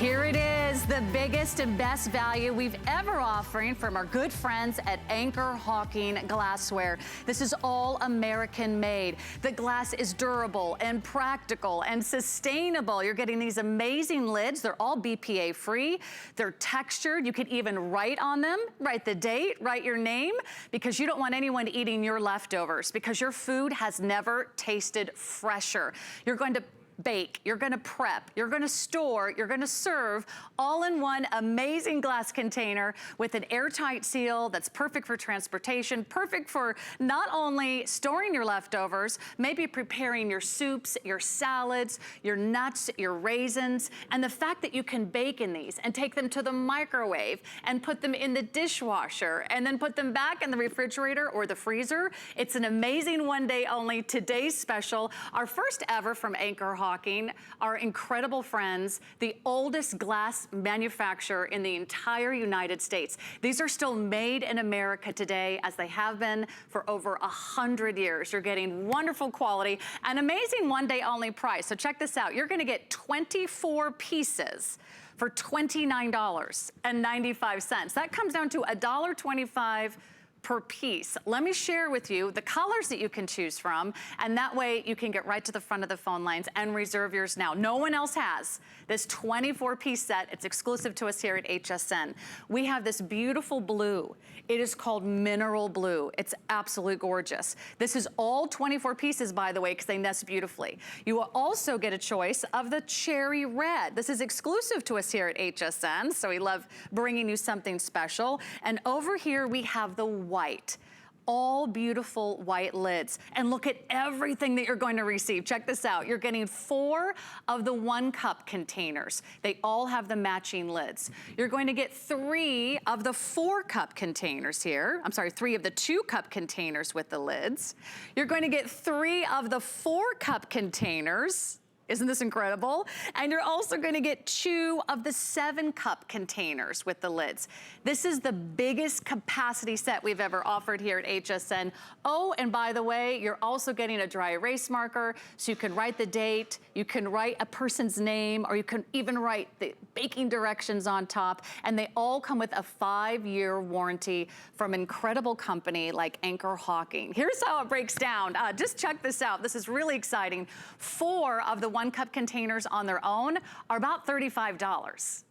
Here it is, the biggest and best value we've ever offering from our good friends at Anchor Hocking Glassware. This is all American made. The glass is durable and practical and sustainable. You're getting these amazing lids. They're all BPA free. They're textured. You can even write on them, write the date, write your name, because you don't want anyone eating your leftovers, because your food has never tasted fresher. You're going to bake, you're gonna prep, you're gonna store, you're gonna serve, all in one amazing glass container with an airtight seal that's perfect for transportation, perfect for not only storing your leftovers, maybe preparing your soups, your salads, your nuts, your raisins, and the fact that you can bake in these and take them to the microwave and put them in the dishwasher and then put them back in the refrigerator or the freezer. It's an amazing one day only, today's special, our first ever from Anchor Hocking, our incredible friends, the oldest glass manufacturer in the entire United States. These are still made in America today, as they have been for over 100 years. You're getting wonderful quality, an amazing one day only price. So check this out. You're gonna get 24 pieces for $29.95. That comes down to $1.25 per piece. Let me share with you the colors that you can choose from, and that way you can get right to the front of the phone lines and reserve yours now. No one else has this 24-piece set. It's exclusive to us here at HSN. We have this beautiful blue. It is called mineral blue. It's absolutely gorgeous. This is all 24 pieces, by the way, because they nest beautifully. You will also get a choice of the cherry red. This is exclusive to us here at HSN, so we love bringing you something special. And over here we have the white. All beautiful white lids. And look at everything that you're going to receive. Check this out. You're getting 4 of the 1-cup containers. They all have the matching lids. You're going to get 3 of the 4-cup containers here. I'm sorry, 3 of the 2-cup containers with the lids. You're going to get 3 of the 4-cup containers. Isn't this incredible? And you're also gonna get 2 of the 7-cup containers with the lids. This is the biggest capacity set we've ever offered here at HSN. Oh, and by the way, you're also getting a dry erase marker, so you can write the date, you can write a person's name, or you can even write the baking directions on top, and they all come with a 5-year warranty from an incredible company like Anchor Hocking. Here's how it breaks down. Just check this out. This is really exciting. 4 of the 1-cup containers on their own are about $35.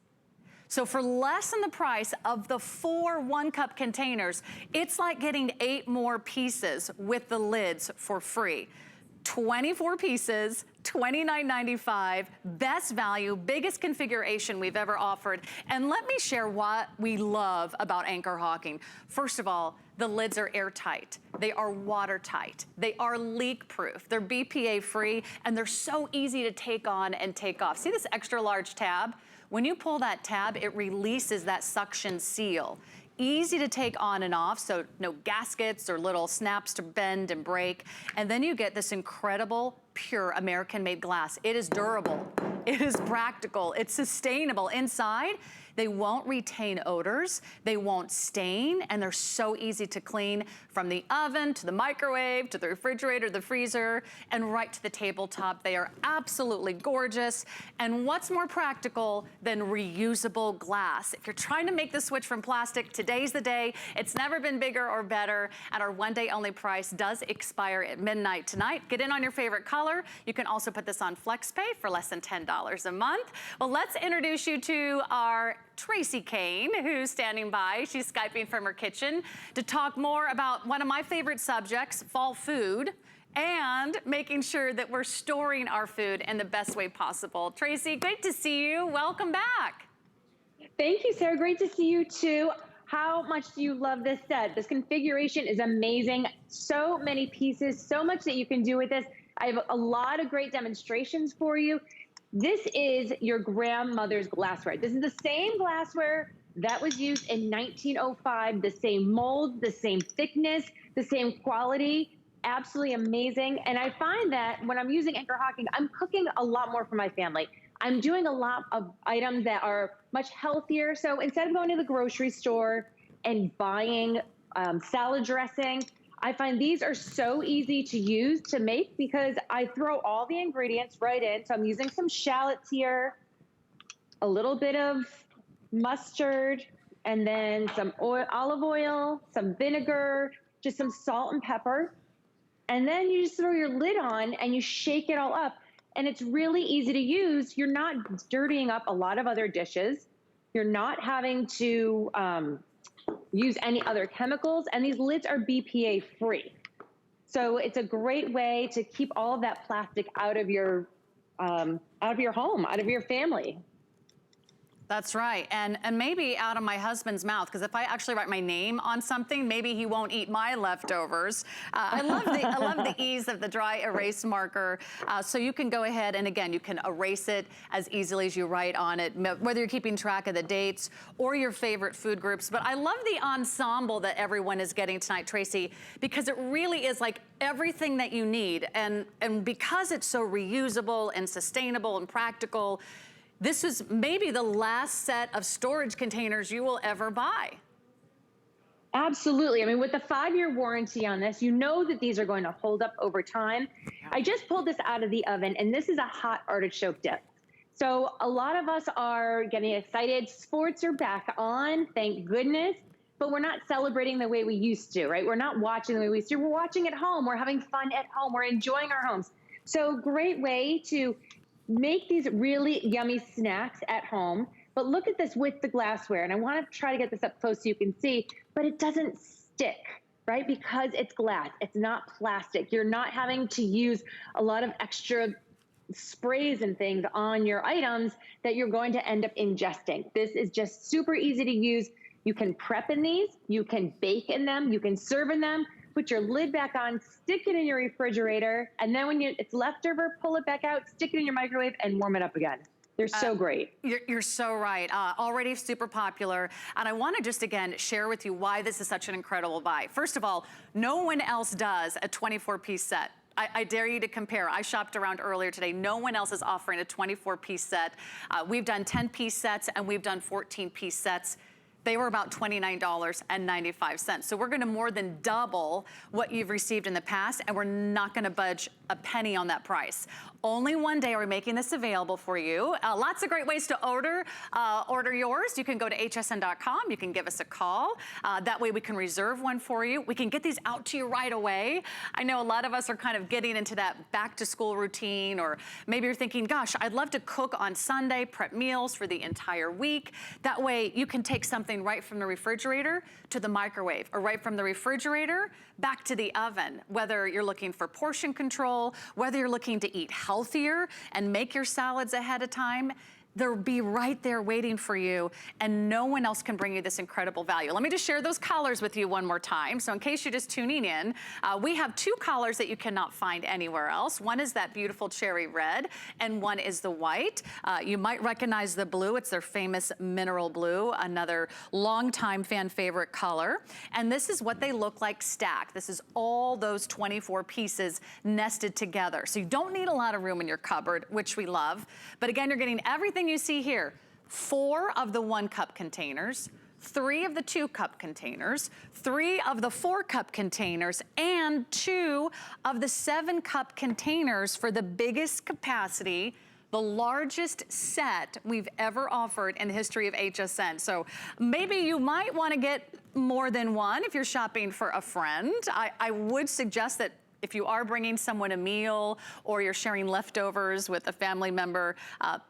So for less than the price of the 4 1-cup containers, it's like getting 8 more pieces with the lids for free. 24 pieces, $29.95, best value, biggest configuration we've ever offered. And let me share what we love about Anchor Hocking. First of all, the lids are airtight. They are watertight. They are leak-proof. They're BPA free, and they're so easy to take on and take off. See this extra large tab? When you pull that tab, it releases that suction seal. Easy to take on and off, so no gaskets or little snaps to bend and break. And then you get this incredible, pure American-made glass. It is durable, it is practical, it's sustainable. Inside, they won't retain odors, they won't stain, and they're so easy to clean from the oven to the microwave to the refrigerator, the freezer, and right to the tabletop. They are absolutely gorgeous. And what's more practical than reusable glass? If you're trying to make the switch from plastic, today's the day. It's never been bigger or better, and our one-day only price does expire at midnight tonight. Get in on your favorite color. You can also put this on FlexPay for less than $10 a month. Well, let's introduce you to our Tracy Kane, who's standing by. She's Skyping from her kitchen to talk more about one of my favorite subjects, fall food, and making sure that we're storing our food in the best way possible. Tracy, great to see you. Welcome back. Thank you, Sarah. Great to see you too. How much do you love this set? This configuration is amazing. So many pieces, so much that you can do with this. I have a lot of great demonstrations for you. This is your grandmother's glassware. This is the same glassware that was used in 1905, the same mold, the same thickness, the same quality. Absolutely amazing. And I find that when I'm using Anchor Hocking, I'm cooking a lot more for my family. I'm doing a lot of items that are much healthier. So instead of going to the grocery store and buying salad dressing, I find these are so easy to use to make because I throw all the ingredients right in. So I'm using some shallots here. a little bit of mustard, and then some oil, olive oil, some vinegar, just some salt and pepper. And then you just throw your lid on and you shake it all up. And it's really easy to use. You're not dirtying up a lot of other dishes. You're not having to use any other chemicals. And these lids are BPA free. So it's a great way to keep all of that plastic out of your home, out of your family. That's right, and maybe out of my husband's mouth, because if I actually write my name on something, maybe he won't eat my leftovers. I love the ease of the dry erase marker. So you can go ahead and again, you can erase it as easily as you write on it, whether you're keeping track of the dates or your favorite food groups. But I love the ensemble that everyone is getting tonight, Tracy, because it really is like everything that you need, and because it's so reusable and sustainable and practical. This is maybe the last set of storage containers you will ever buy. Absolutely. I mean, with the 5-year warranty on this, you know that these are going to hold up over time. I just pulled this out of the oven, and this is a hot artichoke dip. So a lot of us are getting excited. Sports are back on, thank goodness, but we're not celebrating the way we used to, right? We're not watching the way we used to. We're watching at home. We're having fun at home. We're enjoying our homes. So great way to make these really yummy snacks at home. But look at this with the glassware. And I want to try to get this up close so you can see, but it doesn't stick, right? Because it's glass, it's not plastic. You're not having to use a lot of extra sprays and things on your items that you're going to end up ingesting. This is just super easy to use. You can prep in these, you can bake in them, you can serve in them. Put your lid back on, stick it in your refrigerator, and then when it's leftover, pull it back out, stick it in your microwave, and warm it up again. They're so great. You're so right. Already super popular. And I want to just, again, share with you why this is such an incredible buy. First of all, no one else does a 24-piece set. I dare you to compare. I shopped around earlier today. No one else is offering a 24-piece set. We've done 10-piece sets, and we've done 14-piece sets. They were about $29.95. So we're gonna more than double what you've received in the past, and we're not gonna budge a penny on that price. Only one day are we making this available for you. Lots of great ways to order yours. You can go to hsn.com, you can give us a call. That way we can reserve one for you. We can get these out to you right away. I know a lot of us are kind of getting into that back to school routine, or maybe you're thinking, gosh, I'd love to cook on Sunday, prep meals for the entire week. That way you can take something right from the refrigerator to the microwave, or right from the refrigerator back to the oven, whether you're looking for portion control, whether you're looking to eat healthier and make your salads ahead of time. They'll be right there waiting for you, and no one else can bring you this incredible value. Let me just share those colors with you one more time. So in case you're just tuning in, we have 2 colors that you cannot find anywhere else. One is that beautiful cherry red, and one is the white. You might recognize the blue. It's their famous mineral blue, another longtime fan favorite color. And this is what they look like stacked. This is all those 24 pieces nested together. So you don't need a lot of room in your cupboard, which we love. But again, you're getting everything you see here. 4 of the 1-cup containers, 3 of the 2-cup containers, 3 of the 4-cup containers, and 2 of the 7-cup containers for the biggest capacity, the largest set we've ever offered in the history of HSN. So maybe you might want to get more than one if you're shopping for a friend. I would suggest that if you are bringing someone a meal, or you're sharing leftovers with a family member,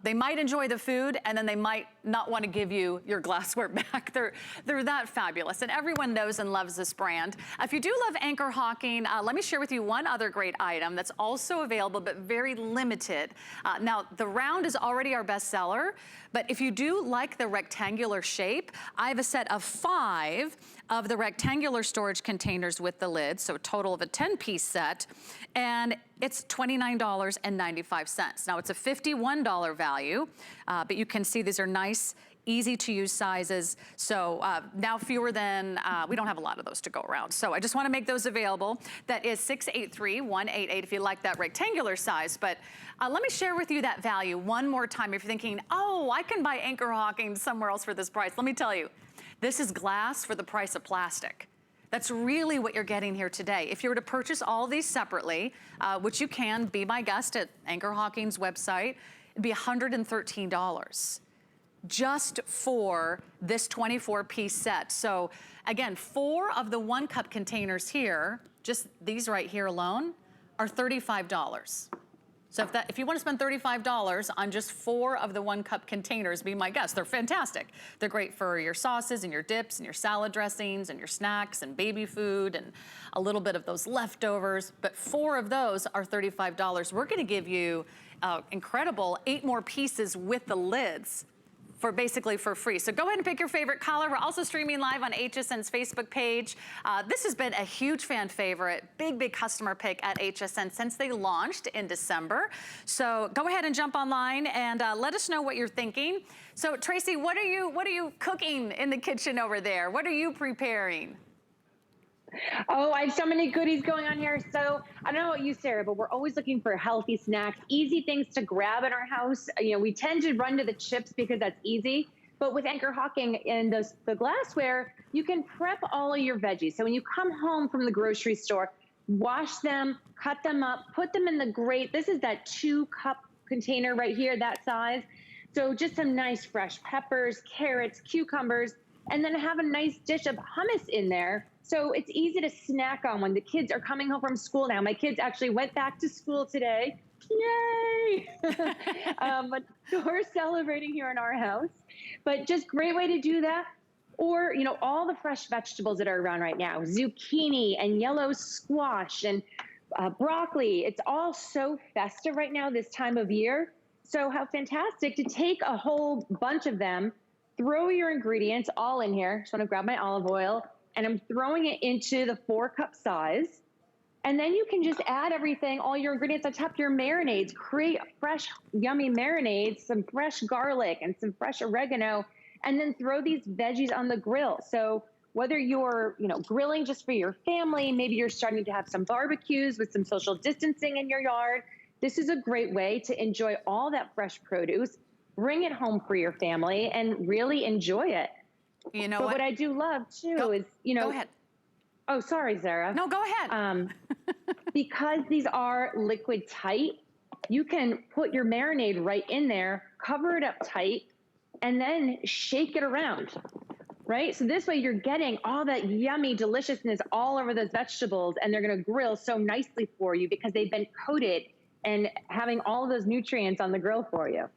they might enjoy the food, and then they might not want to give you your glassware back. They're that fabulous, and everyone knows and loves this brand. If you do love Anchor Hocking, let me share with you one other great item that's also available, but very limited. Now, the round is already our best seller, but if you do like the rectangular shape, I have a set of 5 of the rectangular storage containers with the lid, so a total of a 10-piece set, and it's $29.95. Now, it's a $51 value, but you can see these are nice, easy to use sizes. So now fewer than, we don't have a lot of those to go around. So I just want to make those available. That is 683-188 if you like that rectangular size. But let me share with you that value one more time. If you're thinking, oh, I can buy Anchor Hocking somewhere else for this price. Let me tell you, this is glass for the price of plastic. That's really what you're getting here today. If you were to purchase all of these separately, which you can, be my guest at Anchor Hocking's website, it'd be $113. just for this 24-piece set. So again, 4 of the 1 cup containers here, just these right here alone, are $35. So if you want to spend $35 on just 4 of the 1 cup containers, be my guest. They're fantastic. They're great for your sauces and your dips and your salad dressings and your snacks and baby food and a little bit of those leftovers. But 4 of those are $35. We're going to give you incredible 8 more pieces with the lids for basically for free. So go ahead and pick your favorite color. We're also streaming live on HSN's Facebook page. This has been a huge fan favorite, big customer pick at HSN since they launched in December. So go ahead and jump online and let us know what you're thinking. So Tracy, what are you cooking in the kitchen over there? What are you preparing? Oh, I have so many goodies going on here. So I don't know about you, Sarah, but we're always looking for healthy snacks, easy things to grab in our house. You know, we tend to run to the chips because that's easy. But with Anchor Hocking and the glassware, you can prep all of your veggies. So when you come home from the grocery store, wash them, cut them up, put them in the grate. This is that 2-cup container right here, that size. So just some nice fresh peppers, carrots, cucumbers, and then have a nice dish of hummus in there. So it's easy to snack on when the kids are coming home from school now. My kids actually went back to school today. Yay! But we're celebrating here in our house. But just great way to do that. Or, you know, all the fresh vegetables that are around right now, zucchini and yellow squash and broccoli. It's all so festive right now this time of year. So how fantastic to take a whole bunch of them, throw your ingredients all in here. Just want to grab my olive oil, and I'm throwing it into the 4-cup size. And then you can just add everything, all your ingredients on top of your marinades, create fresh, yummy marinades, some fresh garlic and some fresh oregano, and then throw these veggies on the grill. So whether you're, you know, grilling just for your family, maybe you're starting to have some barbecues with some social distancing in your yard, this is a great way to enjoy all that fresh produce, bring it home for your family, and really enjoy it. You know but what I do love too is, you know. Go ahead. Oh, sorry, Sarah. No, go ahead. Because these are liquid tight, you can put your marinade right in there, cover it up tight, and then shake it around, right? So this way you're getting all that yummy deliciousness all over those vegetables, and they're gonna grill so nicely for you because they've been coated and having all of those nutrients on the grill for you.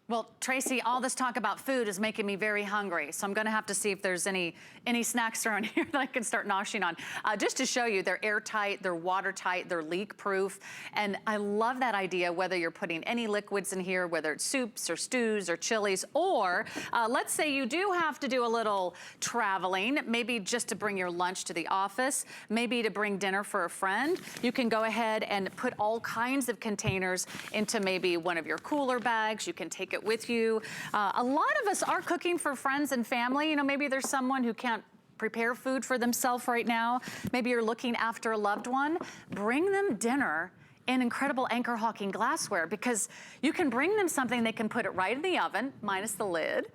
Well, Tracy, all this talk about food is making me very hungry, so I'm gonna have to see if there's any snacks around here that I can start noshing on. Just to show you, they're airtight, they're watertight, they're leak-proof, and I love that idea, whether you're putting any liquids in here, whether it's soups or stews or chilies, or let's say you do have to do a little traveling, maybe just to bring your lunch to the office, maybe to bring dinner for a friend. You can go ahead and put all kinds of containers into maybe one of your cooler bags. You can take it with you. A lot of us are cooking for friends and family. You know, maybe there's someone who can't prepare food for themselves right now. Maybe you're looking after a loved one. Bring them dinner in incredible Anchor Hocking glassware, because you can bring them something, they can put it right in the oven, minus the lid.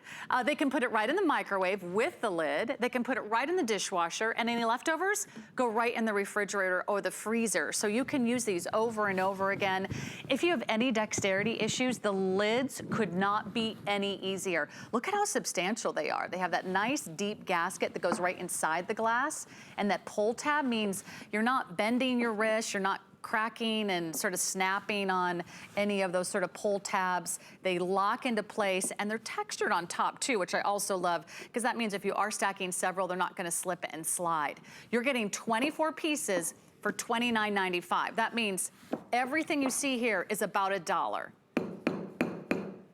They can put it right in the microwave with the lid. They can put it right in the dishwasher, and any leftovers go right in the refrigerator or the freezer. So you can use these over and over again. If you have any dexterity issues, the lids could not be any easier. Look at how substantial they are. They have that nice deep gasket that goes right inside the glass, and that pull tab means you're not bending your wrist, you're not cracking and sort of snapping on any of those sort of pull tabs. They lock into place, and they're textured on top too, which I also love, because that means if you are stacking several, they're not gonna slip and slide. You're getting 24 pieces for $29.95. That means everything you see here is about $1.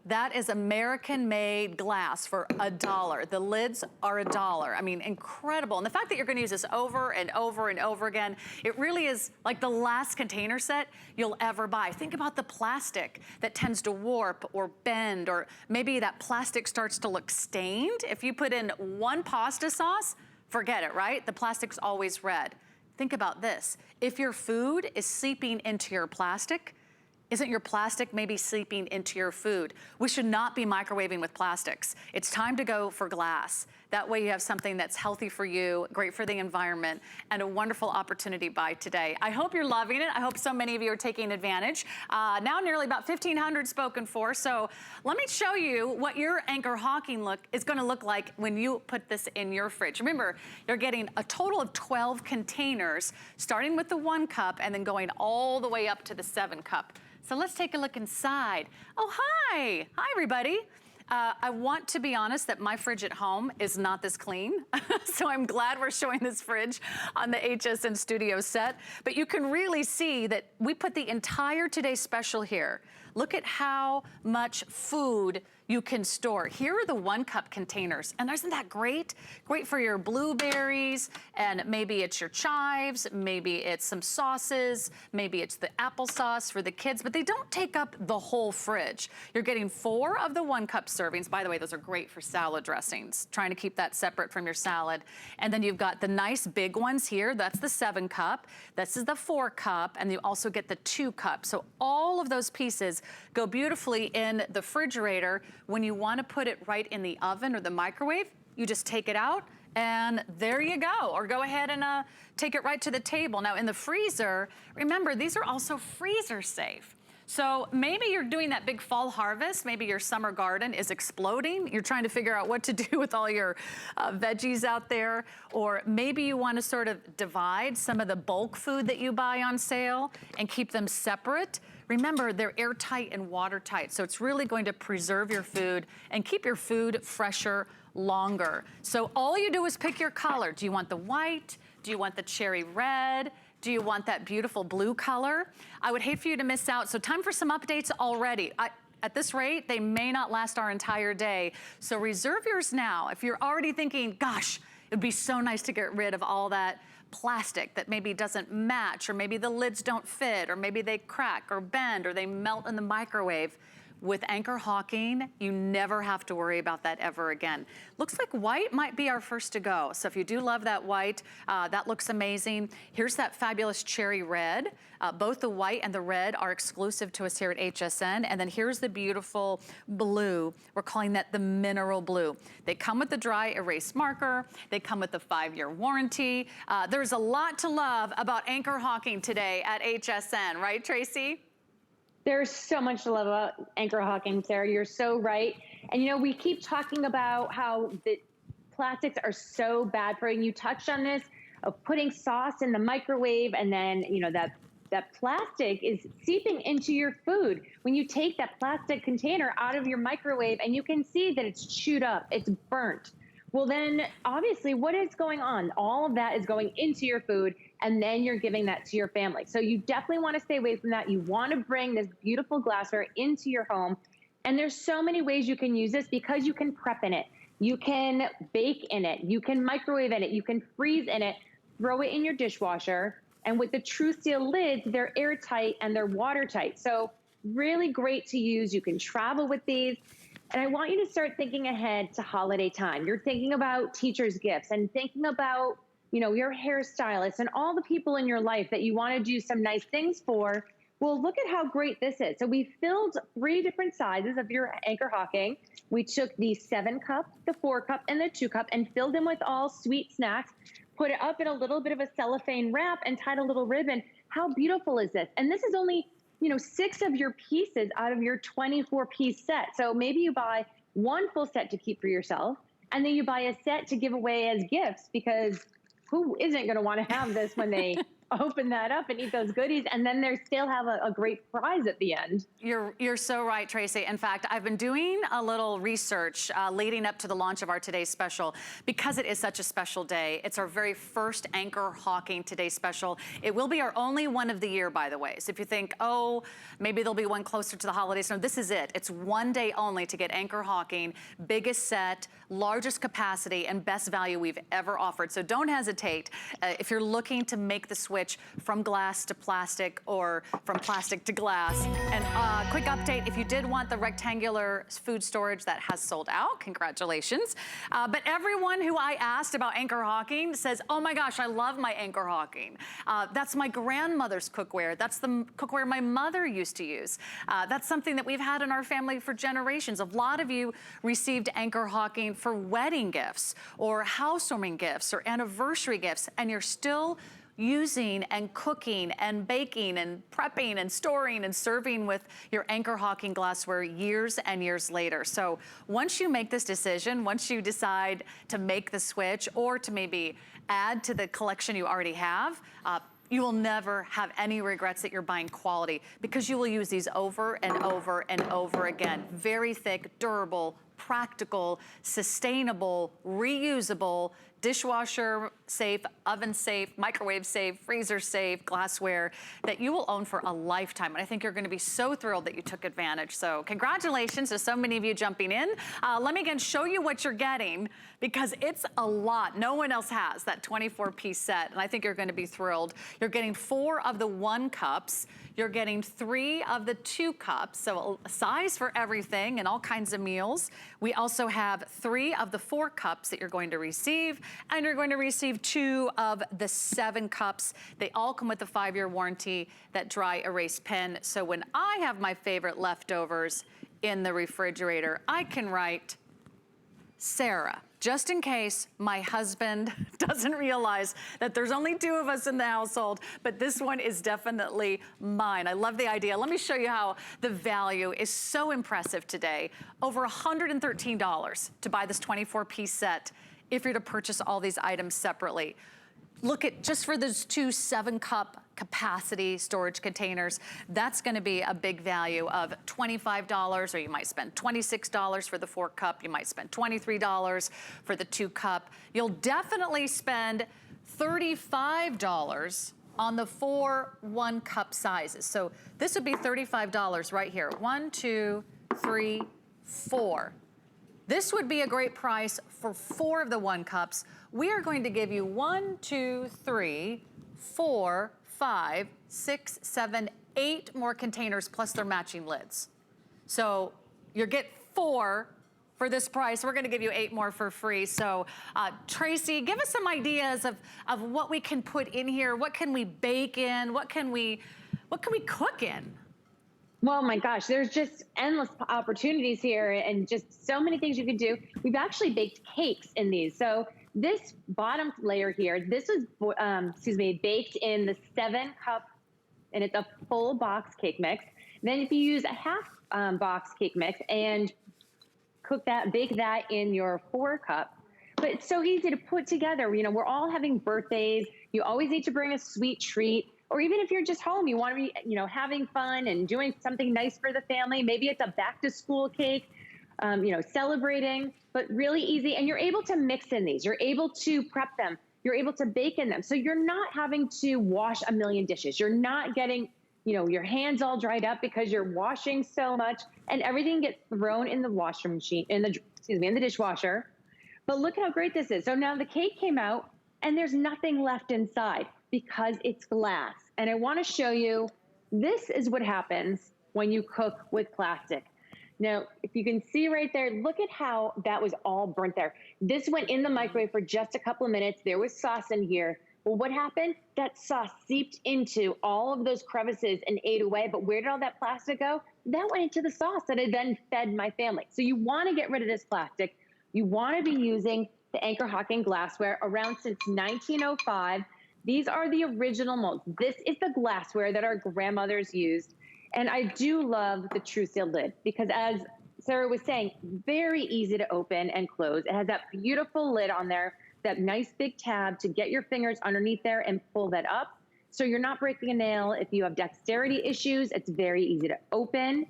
That is American-made glass for $1. The lids are $1. I mean, incredible. And the fact that you're gonna use this over and over and over again, it really is like the last container set you'll ever buy. Think about the plastic that tends to warp or bend, or maybe that plastic starts to look stained. If you put in one pasta sauce, forget it, right? The plastic's always red. Think about this. If your food is seeping into your plastic, isn't your plastic maybe seeping into your food? We should not be microwaving with plastics. It's time to go for glass. That way you have something that's healthy for you, great for the environment, and a wonderful opportunity to buy today. I hope you're loving it. I hope so many of you are taking advantage. Now nearly about 1,500 spoken for, so let me show you what your Anchor Hocking look is gonna look like when you put this in your fridge. Remember, you're getting a total of 12 containers, starting with the 1 cup and then going all the way up to the 7 cup. So let's take a look inside. Oh, hi. Hi, everybody. I want to be honest that my fridge at home is not this clean. So I'm glad we're showing this fridge on the HSN studio set. But you can really see that we put the entire Today Special here. Look at how much food you can store. Here are the 1 cup containers, and isn't that great? Great for your blueberries, and maybe it's your chives, maybe it's some sauces, maybe it's the applesauce for the kids, but they don't take up the whole fridge. You're getting 4 of the 1 cup servings. By the way, those are great for salad dressings, trying to keep that separate from your salad. And then you've got the nice big ones here. That's the 7 cup. This is the 4 cup, and you also get the 2 cup. So all of those pieces go beautifully in the refrigerator. When you want to put it right in the oven or the microwave, you just take it out and there you go. Or go ahead and take it right to the table. Now in the freezer, remember, these are also freezer safe. So maybe you're doing that big fall harvest, maybe your summer garden is exploding, you're trying to figure out what to do with all your veggies out there, or maybe you want to sort of divide some of the bulk food that you buy on sale and keep them separate. Remember, they're airtight and watertight, so it's really going to preserve your food and keep your food fresher longer. So all you do is pick your color. Do you want the white? Do you want the cherry red? Do you want that beautiful blue color? I would hate for you to miss out, so time for some updates already. At this rate, they may not last our entire day, so reserve yours now. If you're already thinking, gosh, it'd be so nice to get rid of all that plastic that maybe doesn't match, or maybe the lids don't fit, or maybe they crack or bend or they melt in the microwave. With Anchor Hocking, you never have to worry about that ever again. Looks like white might be our first to go. So if you do love that white, that looks amazing. Here's that fabulous cherry red. Both the white and the red are exclusive to us here at HSN. And then here's the beautiful blue. We're calling that the mineral blue. They come with the dry erase marker. They come with the 5-year warranty. There's a lot to love about Anchor Hocking today at HSN, right, Tracy? There's so much to love about Anchor Hocking, Sarah. You're so right. And, you know, we keep talking about how the plastics are so bad for you. And you touched on this, of putting sauce in the microwave, and then, you know, that plastic is seeping into your food. When you take that plastic container out of your microwave and you can see that it's chewed up, it's burnt. Well, then obviously what is going on? All of that is going into your food, and then you're giving that to your family. So you definitely want to stay away from that. You want to bring this beautiful glassware into your home. And there's so many ways you can use this, because you can prep in it. You can bake in it. You can microwave in it. You can freeze in it, throw it in your dishwasher. And with the True Seal lids, they're airtight and they're watertight. So really great to use. You can travel with these. And I want you to start thinking ahead to holiday time. You're thinking about teachers' gifts and thinking about, you know, your hairstylist and all the people in your life that you want to do some nice things for. Well, look at how great this is. So we filled 3 different sizes of your Anchor Hocking. We took the 7 cup, the 4 cup, and the 2 cup and filled them with all sweet snacks, put it up in a little bit of a cellophane wrap and tied a little ribbon. How beautiful is this? And this is only, you know, 6 of your pieces out of your 24-piece set. So maybe you buy 1 full set to keep for yourself, and then you buy a set to give away as gifts, because who isn't going to want to have this when they open that up and eat those goodies, and then they still have a great prize at the end. You're so right, Tracy. In fact, I've been doing a little research leading up to the launch of our Today Special, because it is such a special day. It's our very first Anchor Hocking Today Special. It will be our only one of the year, by the way. So if you think, oh, maybe there'll be one closer to the holidays, no, this is it. It's one day only to get Anchor Hocking, biggest set, largest capacity, and best value we've ever offered. So don't hesitate. If you're looking to make the switch switch from glass to plastic or from plastic to glass. And quick update, if you did want the rectangular food storage, that has sold out, congratulations. But everyone who I asked about Anchor Hocking says, oh my gosh, I love my Anchor Hocking. That's my grandmother's cookware. That's the cookware my mother used to use. That's something that we've had in our family for generations. A lot of you received Anchor Hocking for wedding gifts or housewarming gifts or anniversary gifts, and you're still using and cooking and baking and prepping and storing and serving with your Anchor Hocking glassware years and years later. So once you make this decision, once you decide to make the switch or to maybe add to the collection you already have, you will never have any regrets that you're buying quality, because you will use these over and over and over again. Very thick, durable, practical, sustainable, reusable, dishwasher safe, oven safe, microwave safe, freezer safe glassware that you will own for a lifetime. And I think you're gonna be so thrilled that you took advantage. So congratulations to so many of you jumping in. Let me again show you what you're getting, because it's a lot. No one else has that 24-piece set, and I think you're gonna be thrilled. You're getting 4 of the 1 cups. You're getting 3 of the 2 cups, so a size for everything and all kinds of meals. We also have 3 of the 4 cups that you're going to receive, and you're going to receive 2 of the 7 cups. They all come with a 5-year warranty, that dry erase pen. So when I have my favorite leftovers in the refrigerator, I can write Sarah, just in case my husband doesn't realize that there's only 2 of us in the household, but this one is definitely mine. I love the idea. Let me show you how the value is so impressive today. Over $113 to buy this 24-piece set if you're to purchase all these items separately. Look at, just for those 2 7-cup capacity storage containers, that's gonna be a big value of $25, or you might spend $26 for the 4-cup, you might spend $23 for the 2-cup. You'll definitely spend $35 on the 4 1-cup sizes. So this would be $35 right here. 1, 2, 3, 4. This would be a great price for 4 of the 1 cups. We are going to give you 1, 2, 3, 4, 5, 6, 7, 8 more containers plus their matching lids. So you get 4 for this price. We're gonna give you 8 more for free. So Tracy, give us some ideas of what we can put in here. What can we bake in? What can we cook in? Well, my gosh, there's just endless opportunities here and just so many things you can do. We've actually baked cakes in these. So this bottom layer here, this was, baked in the 7-cup, and it's a full box cake mix. Then if you use a half box cake mix and bake that in your 4-cup. But it's so easy to put together. You know, we're all having birthdays. You always need to bring a sweet treat. Or even if you're just home, you want to be, you know, having fun and doing something nice for the family. Maybe it's a back to school cake, you know, celebrating, but really easy. And you're able to mix in these. You're able to prep them. You're able to bake in them. So you're not having to wash a million dishes. You're not getting, you know, your hands all dried up because you're washing so much, and everything gets thrown in the washer machine, in the dishwasher. But look how great this is. So now the cake came out and there's nothing left inside because it's glass. And I want to show you, this is what happens when you cook with plastic. Now, if you can see right there, look at how that was all burnt there. This went in the microwave for just a couple of minutes. There was sauce in here. Well, what happened? That sauce seeped into all of those crevices and ate away. But where did all that plastic go? That went into the sauce that I then fed my family. So you want to get rid of this plastic. You want to be using the Anchor Hocking glassware around since 1905. These are the original molds. This is the glassware that our grandmothers used. And I do love the True Seal lid because, as Sarah was saying, very easy to open and close. It has that beautiful lid on there, that nice big tab to get your fingers underneath there and pull that up. So you're not breaking a nail. If you have dexterity issues, it's very easy to open.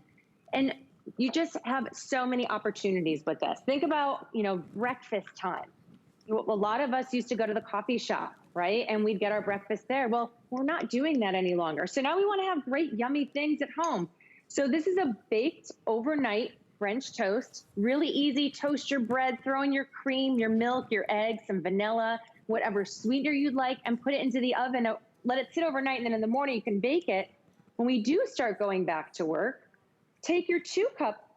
And you just have so many opportunities with this. Think about, you know, breakfast time. A lot of us used to go to the coffee shop, right? And we'd get our breakfast there. Well, we're not doing that any longer. So now we want to have great, yummy things at home. So this is a baked overnight French toast. Really easy. Toast your bread, throw in your cream, your milk, your eggs, some vanilla, whatever sweetener you'd like, and put it into the oven let it sit overnight, and then in the morning you can bake it. When we do start going back to work, take your 2 cup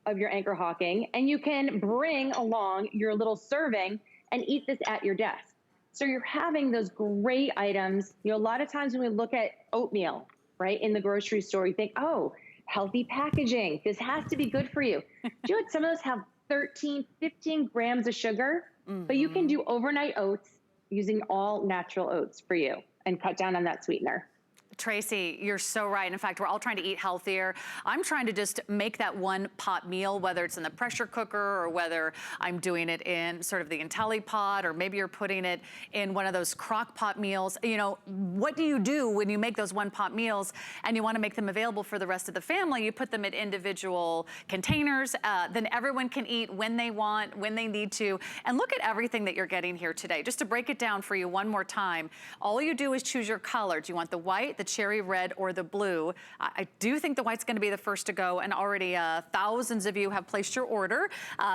of your Anchor Hocking, and you can bring along your little serving and eat this at your desk. So you're having those great items. You know, a lot of times when we look at oatmeal, right, in the grocery store, you think, oh, healthy packaging. This has to be good for you. Do you know what? Some of those have 13, 15 grams of sugar, but you can do overnight oats using all natural oats for you and cut down on that sweetener. Tracy, you're so right. In fact, we're all trying to eat healthier. I'm trying to just make that one pot meal, whether it's in the pressure cooker or whether I'm doing it in sort of the IntelliPot, or maybe you're putting it in one of those crock pot meals. You know, what do you do when you make those one pot meals and you want to make them available for the rest of the family? You put them in individual containers, then everyone can eat when they want, when they need to. And look at everything that you're getting here today. Just to break it down for you one more time, all you do is choose your color. Do you want the white, the cherry red, or the blue? I do think the white's gonna be the first to go, and already thousands of you have placed your order.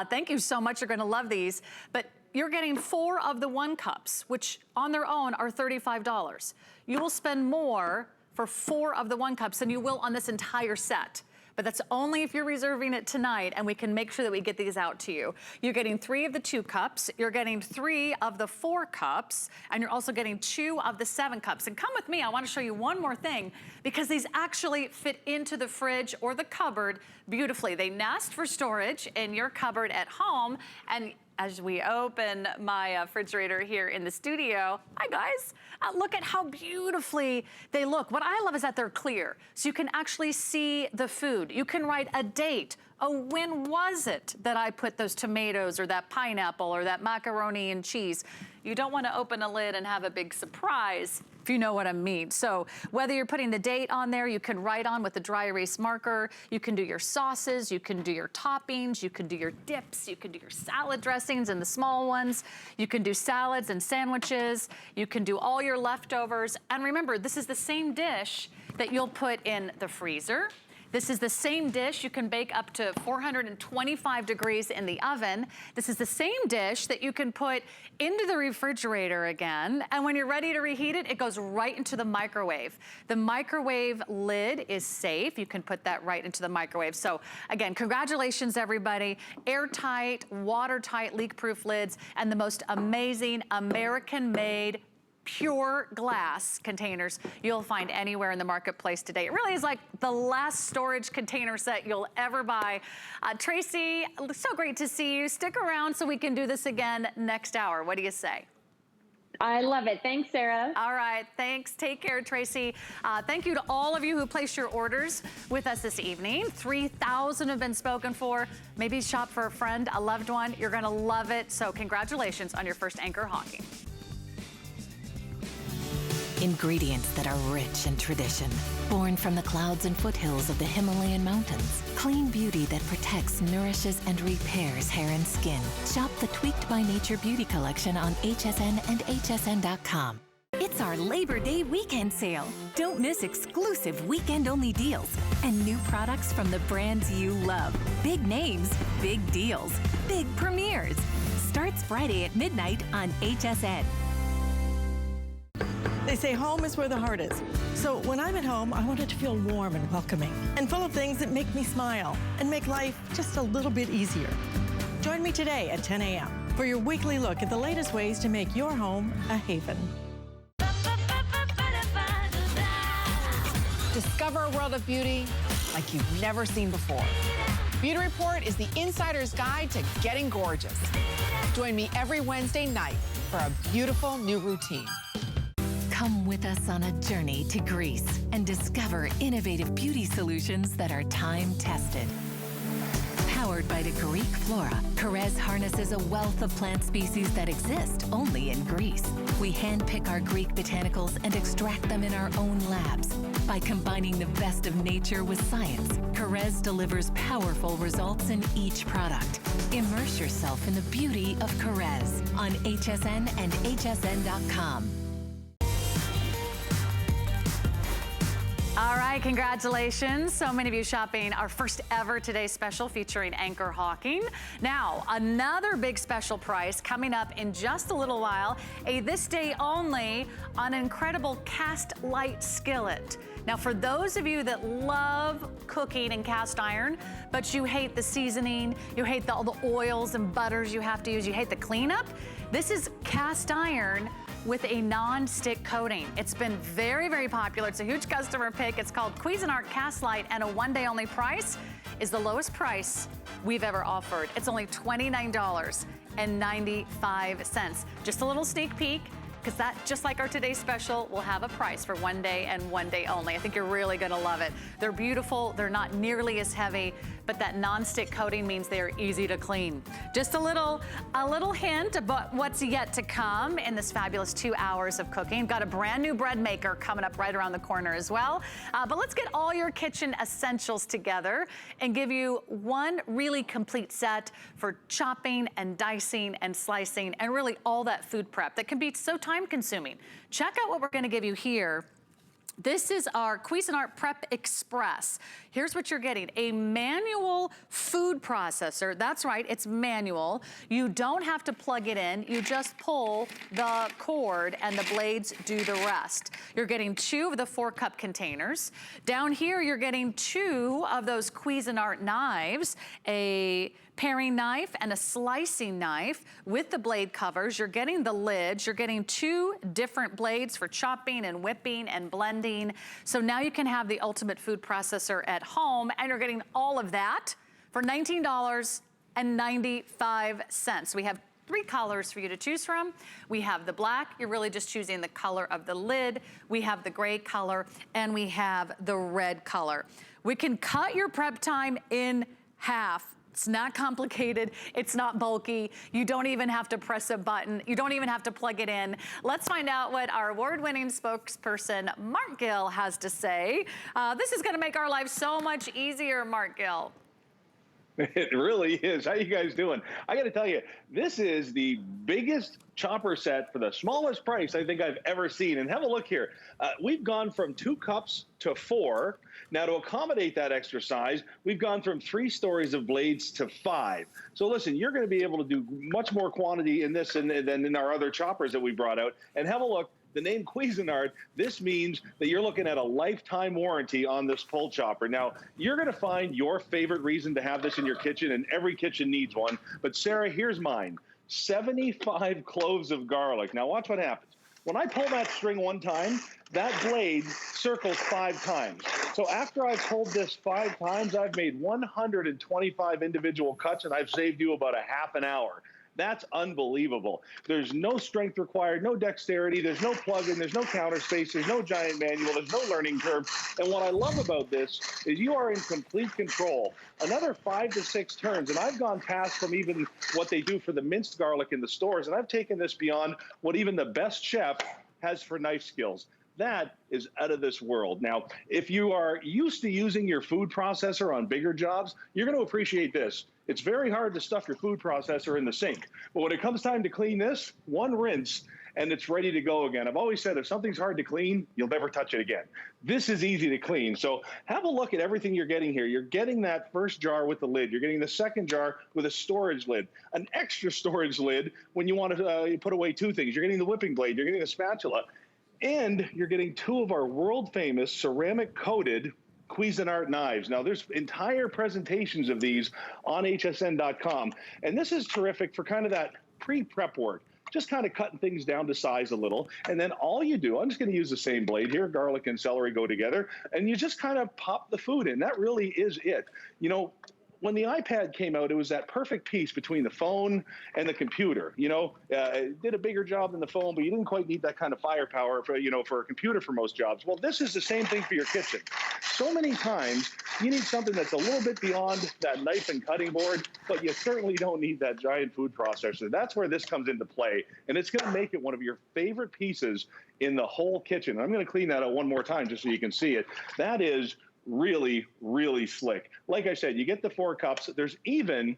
Thank you so much, you're gonna love these. But you're getting 4 of the 1 cups, which on their own are $35. You will spend more for 4 of the 1 cups than you will on this entire set. But that's only if you're reserving it tonight, and we can make sure that we get these out to you. You're getting 3 of the 2 cups, you're getting 3 of the 4 cups, and you're also getting 2 of the 7 cups. And come with me, I wanna show you one more thing, because these actually fit into the fridge or the cupboard beautifully. They nest for storage in your cupboard at home, and as we open my refrigerator here in the studio, hi guys, look at how beautifully they look. What I love is that they're clear, so you can actually see the food. You can write a date. Oh, when was it that I put those tomatoes or that pineapple or that macaroni and cheese? You don't want to open a lid and have a big surprise, if you know what I mean. So whether you're putting the date on there, you can write on with the dry erase marker. You can do your sauces, you can do your toppings, you can do your dips, you can do your salad dressings and the small ones. You can do salads and sandwiches. You can do all your leftovers. And remember, this is the same dish that you'll put in the freezer. This is the same dish you can bake up to 425 degrees in the oven. This is the same dish that you can put into the refrigerator again. And when you're ready to reheat it, it goes right into the microwave. The microwave lid is safe. You can put that right into the microwave. So again, congratulations everybody. Airtight, watertight, leak-proof lids, and the most amazing American-made pure glass containers you'll find anywhere in the marketplace today. It really is like the last storage container set you'll ever buy. Tracy, so great to see you. Stick around so we can do this again next hour. What do you say? I love it. Thanks, Sarah. All right, thanks. Take care, Tracy. Thank you to all of you who placed your orders with us this evening. 3,000 have been spoken for. Maybe shop for a friend, a loved one. You're gonna love it. So congratulations on your first Anchor Hocking. Ingredients that are rich in tradition, born from the clouds and foothills of the Himalayan mountains. Clean beauty that protects, nourishes, and repairs hair and skin. Shop the Tweaked by Nature Beauty Collection on HSN and hsn.com. It's our Labor Day weekend sale. Don't miss exclusive weekend-only deals and new products from the brands you love. Big names, big deals, big premieres. Starts Friday at midnight on HSN. They say home is where the heart is. So when I'm at home, I want it to feel warm and welcoming and full of things that make me smile and make life just a little bit easier. Join me today at 10 a.m. for your weekly look at the latest ways to make your home a haven. Discover a world of beauty like you've never seen before. Beauty Report is the insider's guide to getting gorgeous. Join me every Wednesday night for a beautiful new routine. Come with us on a journey to Greece and discover innovative beauty solutions that are time-tested. Powered by the Greek flora, Carrez harnesses a wealth of plant species that exist only in Greece. We handpick our Greek botanicals and extract them in our own labs. By combining the best of nature with science, Carrez delivers powerful results in each product. Immerse yourself in the beauty of Carrez on HSN and hsn.com. All right, congratulations. So many of you shopping our first ever Today Special featuring Anchor Hocking. Now, another big special price coming up in just a little while, a this day only on an incredible cast light skillet. Now, for those of you that love cooking in cast iron, but you hate the seasoning, you hate all the oils and butters you have to use, you hate the cleanup, this is cast iron with a non-stick coating. It's been very, very popular. It's a huge customer pick. It's called Cuisinart Cast Light, and a one-day only price is the lowest price we've ever offered. It's only $29.95. Just a little sneak peek, because that, just like our Today Special, will have a price for one day and one day only. I think you're really gonna love it. They're beautiful, they're not nearly as heavy, but that non-stick coating means they are easy to clean. Just a little hint about what's yet to come in this fabulous 2 hours of cooking. Got a brand new bread maker coming up right around the corner as well. But let's get all your kitchen essentials together and give you one really complete set for chopping and dicing and slicing and really all that food prep that can be so time consuming. Check out what we're gonna give you here. This is our Cuisinart Prep Express. Here's what you're getting, a manual food processor. That's right, it's manual. You don't have to plug it in. You just pull the cord and the blades do the rest. You're getting 2 of the 4-cup containers. Down here, you're getting 2 of those Cuisinart knives, a paring knife and a slicing knife with the blade covers. You're getting the lids. You're getting 2 different blades for chopping and whipping and blending. So now you can have the ultimate food processor at home, and you're getting all of that for $19.95. We have 3 colors for you to choose from. We have the black, you're really just choosing the color of the lid. We have the gray color, and we have the red color. We can cut your prep time in half. It's not complicated, it's not bulky. You don't even have to press a button. You don't even have to plug it in. Let's find out what our award-winning spokesperson, Mark Gill, has to say. This is gonna make our lives so much easier, Mark Gill. It really is. How you guys doing? I got to tell you, this is the biggest chopper set for the smallest price I think I've ever seen. And have a look here. We've gone from 2 cups to 4. Now, to accommodate that extra size, we've gone from 3 stories of blades to 5. So listen, you're going to be able to do much more quantity in this than in our other choppers that we brought out. And have a look. The name Cuisinart, this means that you're looking at a lifetime warranty on this pull chopper. Now, you're gonna find your favorite reason to have this in your kitchen, and every kitchen needs one. But Sarah, here's mine, 75 cloves of garlic. Now watch what happens. When I pull that string one time, that blade circles 5 times. So after I've pulled this 5 times, I've made 125 individual cuts, and I've saved you about a half an hour. That's unbelievable. There's no strength required, no dexterity, there's no plug-in, there's no counter space, there's no giant manual, there's no learning curve. And what I love about this is you are in complete control. Another 5 to 6 turns, and I've gone past from even what they do for the minced garlic in the stores, and I've taken this beyond what even the best chef has for knife skills. That is out of this world. Now, if you are used to using your food processor on bigger jobs, you're going to appreciate this. It's very hard to stuff your food processor in the sink. But when it comes time to clean this, one rinse, and it's ready to go again. I've always said if something's hard to clean, you'll never touch it again. This is easy to clean. So have a look at everything you're getting here. You're getting that first jar with the lid. You're getting the second jar with a storage lid, an extra storage lid when you want to put away 2 things. You're getting the whipping blade. You're getting the spatula. And you're getting 2 of our world-famous ceramic-coated Cuisinart knives. Now, there's entire presentations of these on hsn.com. And this is terrific for kind of that pre-prep work, just kind of cutting things down to size a little. And then all you do, I'm just going to use the same blade here, garlic and celery go together, and you just kind of pop the food in. That really is it. You know, when the iPad came out, it was that perfect piece between the phone and the computer. You know, it did a bigger job than the phone, but you didn't quite need that kind of firepower for, you know, for a computer for most jobs. Well, this is the same thing for your kitchen. So many times you need something that's a little bit beyond that knife and cutting board, but you certainly don't need that giant food processor. That's where this comes into play, and it's going to make it one of your favorite pieces in the whole kitchen. I'm going to clean that out one more time just so you can see it. That is really, really slick. Like I said, you get the 4 cups. There's even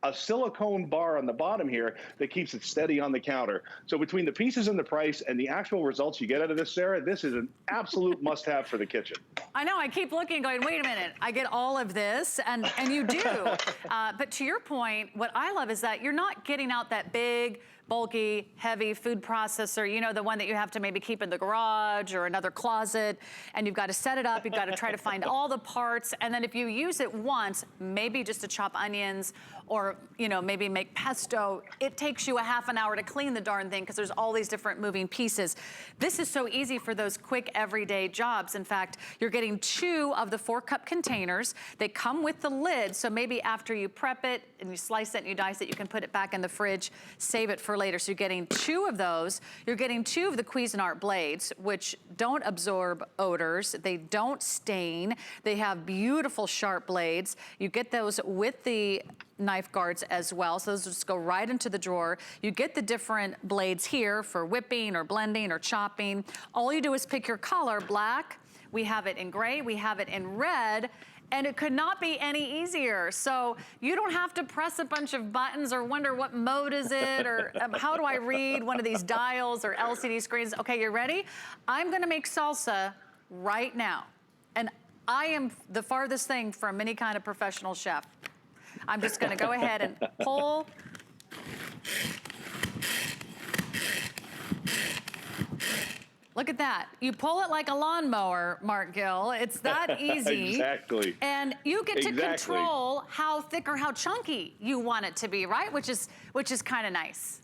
a silicone bar on the bottom here that keeps it steady on the counter. So between the pieces and the price and the actual results you get out of this, Sarah, this is an absolute must-have for the kitchen. I know, I keep looking going, wait a minute, I get all of this, and you do. But to your point, what I love is that you're not getting out that big, bulky, heavy food processor, you know, the one that you have to maybe keep in the garage or another closet, and you've got to set it up, you've got to try to find all the parts, and then if you use it once, maybe just to chop onions or, you know, maybe make pesto, it takes you a half an hour to clean the darn thing because there's all these different moving pieces. This is so easy for those quick everyday jobs. In fact, you're getting 2 of the 4-cup containers. They come with the lid, so maybe after you prep it and you slice it and you dice it, you can put it back in the fridge, save it for later. So you're getting 2 of those. You're getting 2 of the Cuisinart blades, which don't absorb odors. They don't stain. They have beautiful sharp blades. You get those with the knife guards as well. So those just go right into the drawer. You get the different blades here for whipping or blending or chopping. All you do is pick your color, black. We have it in gray, we have it in red, and it could not be any easier. So you don't have to press a bunch of buttons or wonder what mode is it or how do I read one of these dials or LCD screens. Okay, you ready? I'm gonna make salsa right now. And I am the farthest thing from any kind of professional chef. I'm just gonna go ahead and pull. Look at that. You pull it like a lawnmower, Mark Gill. It's that easy. Exactly. And you get to control how thick or how chunky you want it to be, right? Which is kind of nice.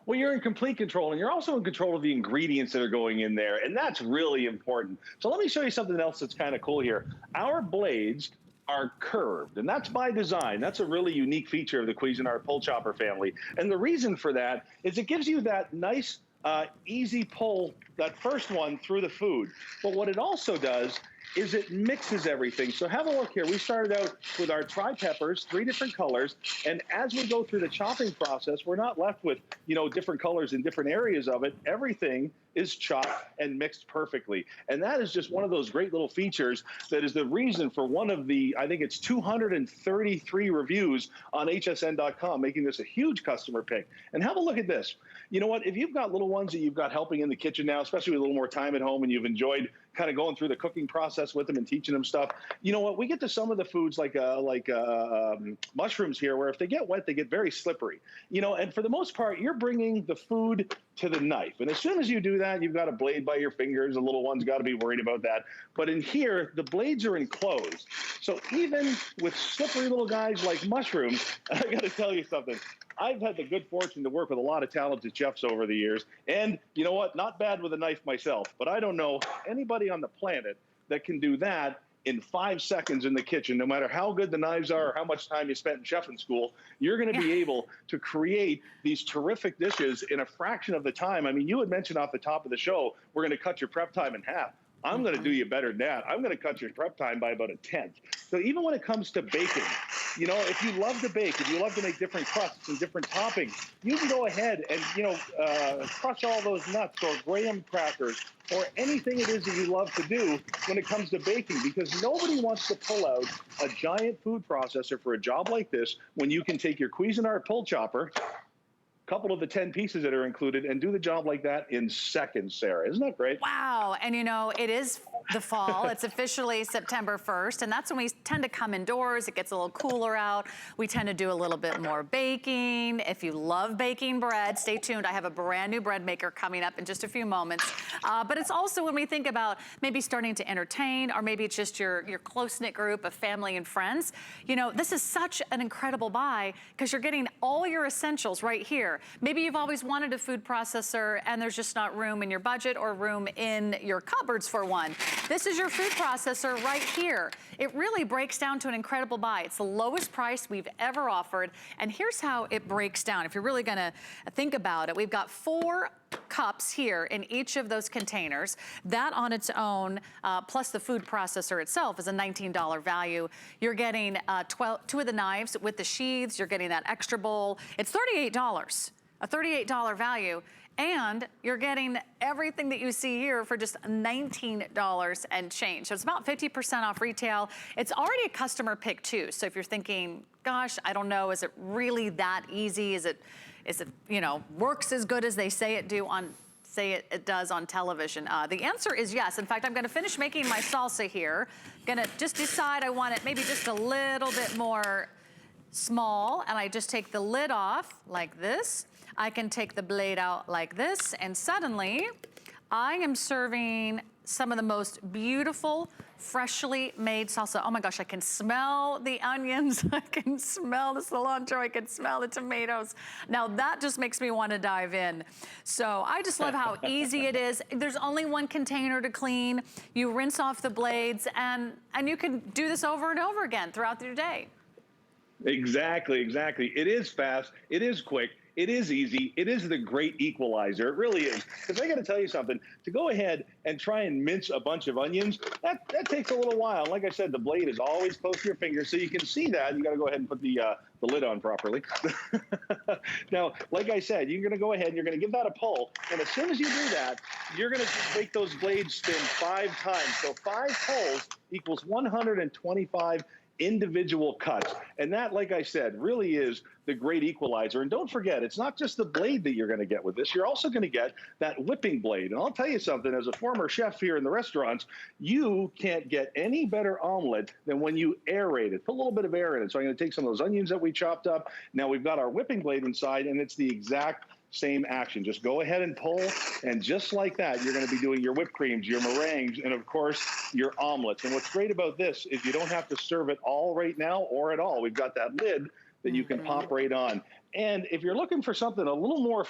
Well, you're in complete control, and you're also in control of the ingredients that are going in there, and that's really important. So let me show you something else that's kind of cool here. Our blades are curved, and that's by design. That's a really unique feature of the Cuisinart pull chopper family. And the reason for that is it gives you that nice, easy pull, that first one through the food. But what it also does is it mixes everything. So have a look here. We started out with our tri-peppers, 3 different colors, and as we go through the chopping process, we're not left with, you know, different colors in different areas of it. Everything is chopped and mixed perfectly. And that is just one of those great little features that is the reason for one of the, I think it's 233 reviews on hsn.com, making this a huge customer pick. And have a look at this. You know what, if you've got little ones that you've got helping in the kitchen now, especially with a little more time at home and you've enjoyed kind of going through the cooking process with them and teaching them stuff, you know what, we get to some of the foods like mushrooms here, where if they get wet, they get very slippery. You know, and for the most part, you're bringing the food to the knife. And as soon as you do that, you've got a blade by your fingers. The little one's got to be worried about that. But in here, the blades are enclosed. So even with slippery little guys like mushrooms, I got to tell you something. I've had the good fortune to work with a lot of talented chefs over the years. And you know what? Not bad with a knife myself, but I don't know anybody on the planet that can do that in 5 seconds in the kitchen. No matter how good the knives are or how much time you spent in chefing school, you're going to be able to create these terrific dishes in a fraction of the time. I mean, you had mentioned off the top of the show, we're going to cut your prep time in half. I'm going to do you better than that. I'm going to cut your prep time by about 1/10. So even when it comes to baking, you know, if you love to bake, if you love to make different crusts and different toppings, you can go ahead and, you know, crush all those nuts or graham crackers or anything it is that you love to do when it comes to baking, because nobody wants to pull out a giant food processor for a job like this when you can take your Cuisinart pull chopper, couple of the 10 pieces that are included, and do the job like that in seconds, Sarah. Isn't that great? Wow, and you know, it is the fall. It's officially September 1st, and that's when we tend to come indoors. It gets a little cooler out. We tend to do a little bit more baking. If you love baking bread, stay tuned. I have a brand new bread maker coming up in just a few moments. But it's also when we think about maybe starting to entertain, or maybe it's just your close-knit group of family and friends. You know, this is such an incredible buy because you're getting all your essentials right here. Maybe you've always wanted a food processor and there's just not room in your budget or room in your cupboards for one. This is your food processor right here. It really breaks down to an incredible buy. It's the lowest price we've ever offered. And here's how it breaks down. If you're really gonna think about it, we've got 4 cups here in each of those containers. That on its own, plus the food processor itself, is a $19 value. You're getting 2 of the knives with the sheaths. You're getting that extra bowl. It's $38, a $38 value. And you're getting everything that you see here for just $19 and change. So it's about 50% off retail. It's already a customer pick too. So if you're thinking, gosh, I don't know, is it really that easy? Is it, you know, works as good as they say it does on television? The answer is yes. In fact, I'm gonna finish making my salsa here. Gonna just decide I want it maybe just a little bit more small, and I just take the lid off like this. I can take the blade out like this, and suddenly I am serving some of the most beautiful, freshly made salsa. Oh my gosh, I can smell the onions. I can smell the cilantro. I can smell the tomatoes. Now that just makes me want to dive in. So I just love how easy it is. There's only one container to clean. You rinse off the blades, and you can do this over and over again throughout your day. Exactly. It is fast. It is quick. It is easy. It is the great equalizer. It really is. Because I got to tell you something, to go ahead and try and mince a bunch of onions, that takes a little while. Like I said, the blade is always close to your finger, so you can see that. You got to go ahead and put the lid on properly. Now, like I said, you're going to go ahead and you're going to give that a pull. And as soon as you do that, you're going to make those blades spin 5 times. So 5 pulls equals 125 individual cuts. And that, like I said, really is the great equalizer. And don't forget, it's not just the blade that you're going to get with this. You're also going to get that whipping blade. And I'll tell you something, as a former chef here in the restaurants, you can't get any better omelet than when you aerate it. Put a little bit of air in it. So I'm going to take some of those onions that we chopped up. Now we've got our whipping blade inside, and it's the exact same action. Just go ahead and pull, and just like that, you're going to be doing your whipped creams, your meringues, and of course, your omelets. And what's great about this is you don't have to serve it all right now or at all. We've got that lid that you can pop right on. And if you're looking for something a little more,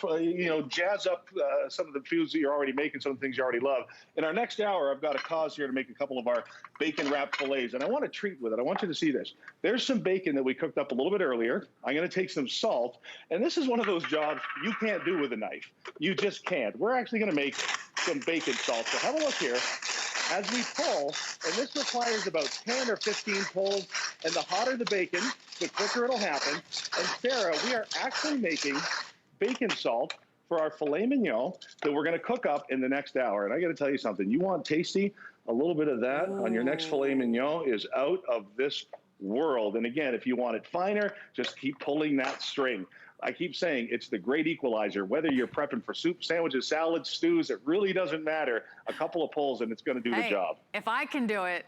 jazz up some of the foods that you're already making, some of the things you already love, in our next hour, I've got a cause here to make a couple of our bacon-wrapped fillets, and I want to treat with it. I want you to see this. There's some bacon that we cooked up a little bit earlier. I'm going to take some salt, and this is one of those jobs you can't do with a knife. You just can't. We're actually going to make some bacon salt. So have a look here. As we pull, and this requires about 10 or 15 pulls, and the hotter the bacon, the quicker it'll happen. And Sarah, we are actually making bacon salt for our filet mignon that we're going to cook up in the next hour. And I got to tell you something, you want tasty, a little bit of that on your next filet mignon is out of this world. And again, if you want it finer, just keep pulling that string. I keep saying it's the great equalizer. Whether you're prepping for soup, sandwiches, salads, stews, it really doesn't matter. A couple of pulls and it's going to do the job. If I can do it,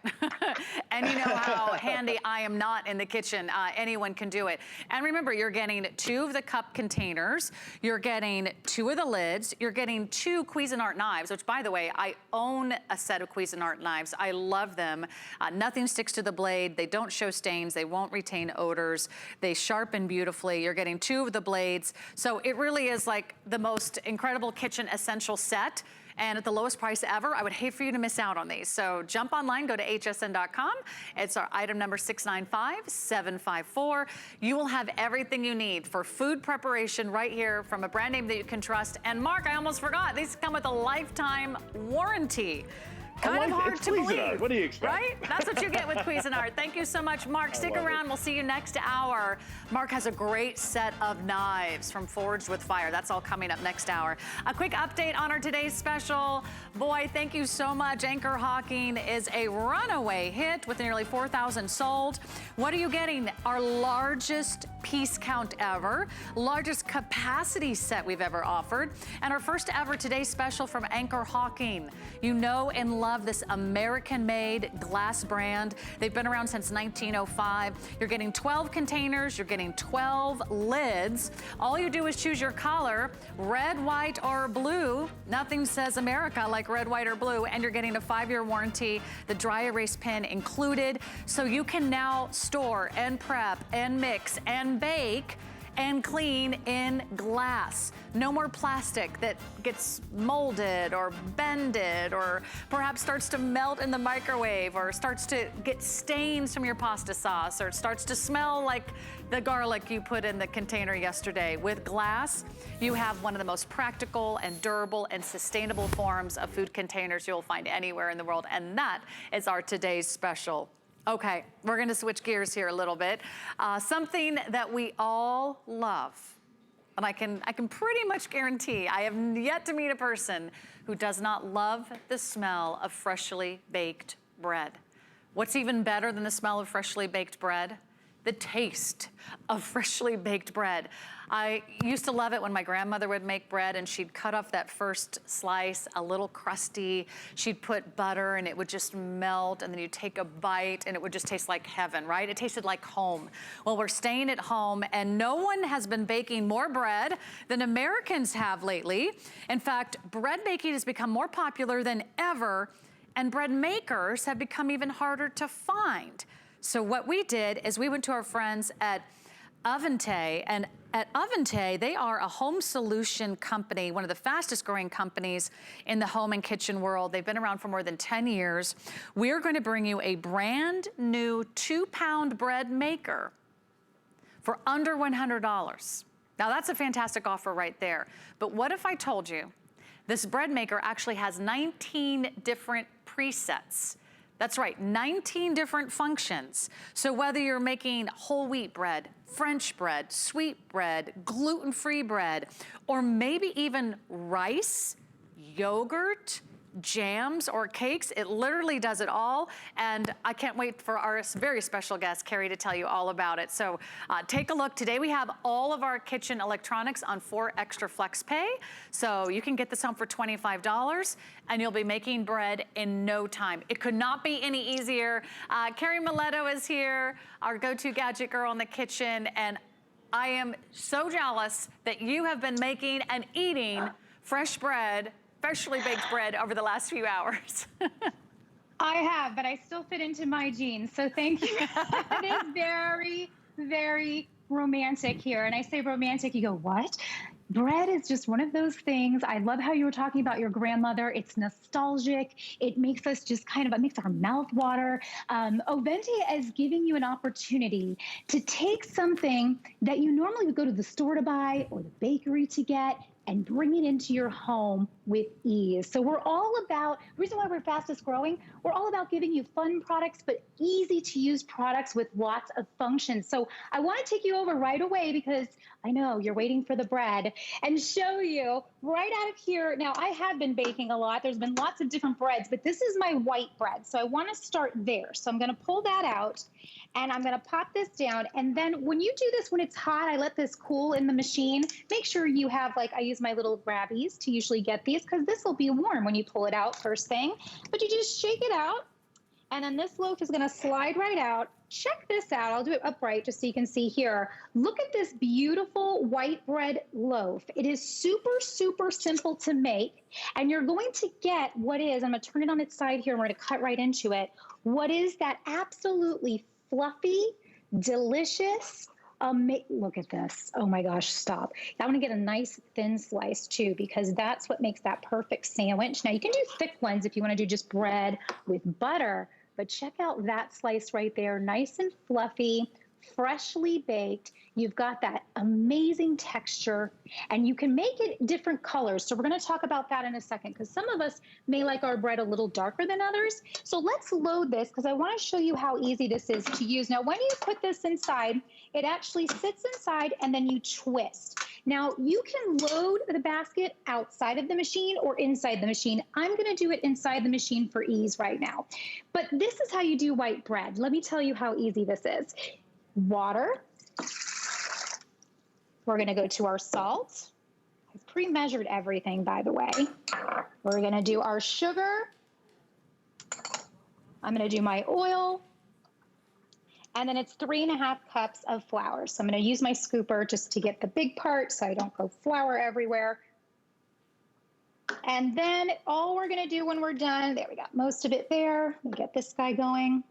and you know how handy I am not in the kitchen, anyone can do it. And remember, you're getting 2 of the cup containers, you're getting 2 of the lids, you're getting 2 Cuisinart knives, which by the way, I own a set of Cuisinart knives. I love them. Nothing sticks to the blade. They don't show stains. They won't retain odors. They sharpen beautifully. You're getting 2 of the blades. So it really is like the most incredible kitchen essential set, and at the lowest price ever. I would hate for you to miss out on these. So jump online, go to hsn.com. It's our item number 695754. You will have everything you need for food preparation right here from a brand name that you can trust. And Mark, I almost forgot, these come with a lifetime warranty. Kind of hard to believe. What do you expect? Right? That's what you get with Cuisinart. Thank you so much, Mark. Stick around. We'll see you next hour. Mark has a great set of knives from Forged with Fire. That's all coming up next hour. A quick update on our today's special. Boy, thank you so much. Anchor Hocking is a runaway hit with nearly 4,000 sold. What are you getting? Our largest piece count ever, largest capacity set we've ever offered, and our first ever today's special from Anchor Hocking. You know and love this American-made glass brand. They've been around since 1905. You're getting 12 containers, you're getting 12 lids. All you do is choose your color, red, white, or blue. Nothing says America like red, white, or blue, and you're getting a 5-year warranty, the dry erase pen included. So you can now store and prep and mix and bake and clean in glass. No more plastic that gets molded or bended or perhaps starts to melt in the microwave or starts to get stains from your pasta sauce or it starts to smell like the garlic you put in the container yesterday. With glass, you have one of the most practical and durable and sustainable forms of food containers you'll find anywhere in the world, and that is our today's special. Okay, we're gonna switch gears here a little bit. Something that we all love, and I can pretty much guarantee I have yet to meet a person who does not love the smell of freshly baked bread. What's even better than the smell of freshly baked bread? the taste of freshly baked bread. I used to love it when my grandmother would make bread and she'd cut off that first slice, a little crusty. She'd put butter and it would just melt, and then you'd take a bite and it would just taste like heaven, right? It tasted like home. Well, we're staying at home and no one has been baking more bread than Americans have lately. In fact, bread baking has become more popular than ever, and bread makers have become even harder to find. So what we did is we went to our friends at Ovente, and at Ovente, they are a home solution company, one of the fastest growing companies in the home and kitchen world. They've been around for more than 10 years. We're going to bring you a brand new 2-pound bread maker for under $100. Now that's a fantastic offer right there. But what if I told you this bread maker actually has 19 different presets? That's right, 19 different functions. So whether you're making whole wheat bread, French bread, sweet bread, gluten-free bread, or maybe even rice, yogurt, jams, or cakes, it literally does it all. And I can't wait for our very special guest, Carrie, to tell you all about it. So take a look. Today we have all of our kitchen electronics on 4 extra flex pay. So you can get this home for $25 and you'll be making bread in no time. It could not be any easier. Carrie Mileto is here, our go-to gadget girl in the kitchen. And I am so jealous that you have been making and eating freshly baked bread over the last few hours. I have, but I still fit into my jeans, so thank you. It is very, very romantic here. And I say romantic, you go, what? Bread is just one of those things. I love how you were talking about your grandmother. It's nostalgic. It makes us just it makes our mouth water. Ovente is giving you an opportunity to take something that you normally would go to the store to buy or the bakery to get and bring it into your home with ease. So we're all about, the reason why we're fastest growing, we're all about giving you fun products, but easy to use products with lots of functions. So I want to take you over right away because I know you're waiting for the bread and show you right out of here. Now I have been baking a lot. There's been lots of different breads, but this is my white bread. So I want to start there. So I'm going to pull that out and I'm going to pop this down. And then when you do this, when it's hot, I let this cool in the machine. Make sure you have, I use my little grabbies to usually get these because this will be warm when you pull it out first thing. But you just shake it out. And then this loaf is going to slide right out. Check this out. I'll do it upright just so you can see here. Look at this beautiful white bread loaf. It is super, super simple to make. And you're going to get what is, I'm going to turn it on its side here and we're going to cut right into it. What is that absolutely fluffy, delicious, look at this. Oh my gosh, stop. I want to get a nice thin slice too, because that's what makes that perfect sandwich. Now you can do thick ones if you want to do just bread with butter, but check out that slice right there. Nice and fluffy, freshly baked. You've got that amazing texture and you can make it different colors. So we're going to talk about that in a second because some of us may like our bread a little darker than others. So let's load this because I want to show you how easy this is to use. Now, when you put this inside, it actually sits inside and then you twist. Now you can load the basket outside of the machine or inside the machine. I'm going to do it inside the machine for ease right now. But this is how you do white bread. Let me tell you how easy this is. Water. We're going to go to our salt. I've pre-measured everything, by the way. We're going to do our sugar. I'm going to do my oil. And then it's 3.5 cups of flour. So I'm going to use my scooper just to get the big part so I don't go flour everywhere. And then all we're going to do when we're done, there we got most of it there. Let me get this guy going.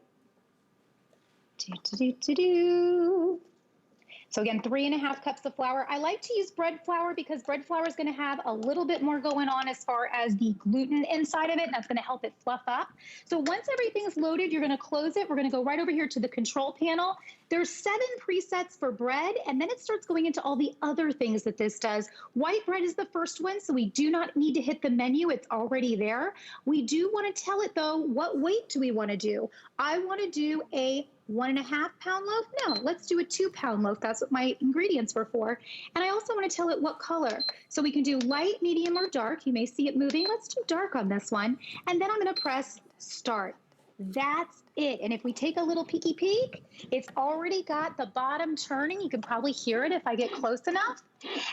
So again, 3.5 cups of flour. I like to use bread flour because bread flour is going to have a little bit more going on as far as the gluten inside of it, and that's going to help it fluff up. So once everything's loaded, you're going to close it. We're going to go right over here to the control panel. There's 7 presets for bread, and then it starts going into all the other things that this does. White bread is the first one, so we do not need to hit the menu. It's already there. We do want to tell it, though, what weight do we want to do? I want to do a 1.5 pound loaf? No, let's do a 2 pound loaf. That's what my ingredients were for. And I also want to tell it what color. So we can do light, medium, or dark. You may see it moving. Let's do dark on this one. And then I'm going to press start. That's it. And if we take a little peeky peek, it's already got the bottom turning. You can probably hear it if I get close enough.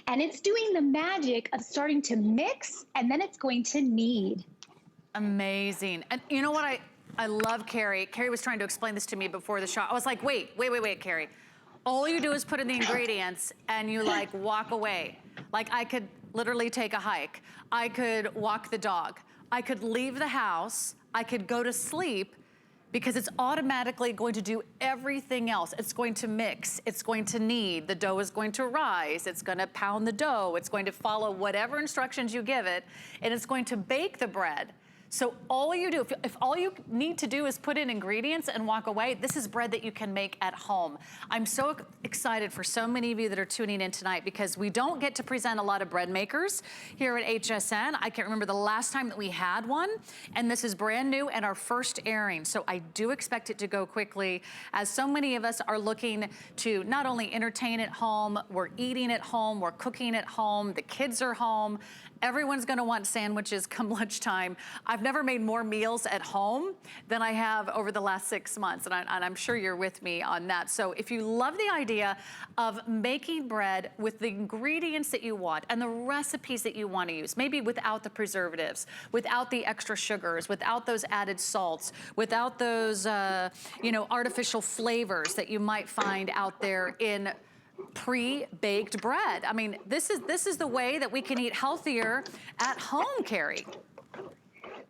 And it's doing the magic of starting to mix, and then it's going to knead. Amazing. And you know what I love, Carrie? Carrie was trying to explain this to me before the show. I was like, wait, Carrie. All you do is put in the ingredients and you like walk away. Like I could literally take a hike. I could walk the dog. I could leave the house. I could go to sleep because it's automatically going to do everything else. It's going to mix, it's going to knead, the dough is going to rise, it's going to pound the dough, it's going to follow whatever instructions you give it, and it's going to bake the bread. So all you do, if all you need to do is put in ingredients and walk away, this is bread that you can make at home. I'm so excited for so many of you that are tuning in tonight because we don't get to present a lot of bread makers here at HSN. I can't remember the last time that we had one, and this is brand new and our first airing. So I do expect it to go quickly as so many of us are looking to not only entertain at home, we're eating at home, we're cooking at home, the kids are home. Everyone's gonna want sandwiches come lunchtime. I've never made more meals at home than I have over the last 6 months, and I'm sure you're with me on that. So if you love the idea of making bread with the ingredients that you want and the recipes that you want to use, maybe without the preservatives, without the extra sugars, without those added salts, without those artificial flavors that you might find out there in pre-baked bread. I mean, this is the way that we can eat healthier at home, Carrie.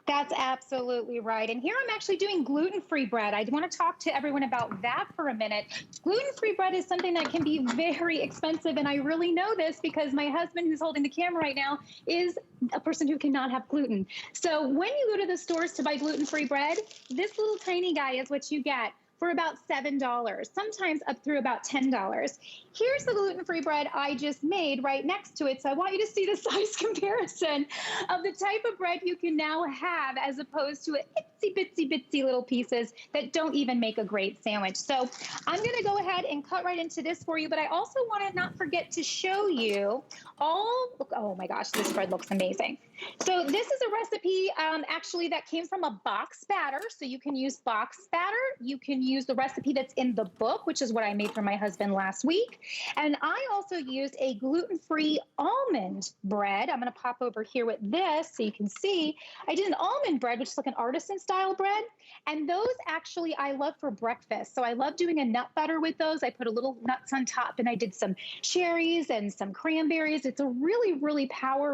That's absolutely right. And here I'm actually doing gluten-free bread. I want to talk to everyone about that for a minute. Gluten-free bread is something that can be very expensive, and I really know this because my husband, who's holding the camera right now, is a person who cannot have gluten. So when you go to the stores to buy gluten-free bread, this little tiny guy is what you get for about $7, sometimes up through about $10. Here's the gluten-free bread I just made right next to it. So I want you to see the size comparison of the type of bread you can now have as opposed to itsy little pieces that don't even make a great sandwich. So I'm gonna go ahead and cut right into this for you, but I also wanna not forget to show you oh my gosh, this bread looks amazing. So this is a recipe actually that came from a box batter. So you can use box batter. You can use the recipe that's in the book, which is what I made for my husband last week. And I also used a gluten-free almond bread. I'm going to pop over here with this so you can see. I did an almond bread, which is like an artisan style bread. And those actually I love for breakfast. So I love doing a nut butter with those. I put a little nuts on top and I did some cherries and some cranberries. It's a really, really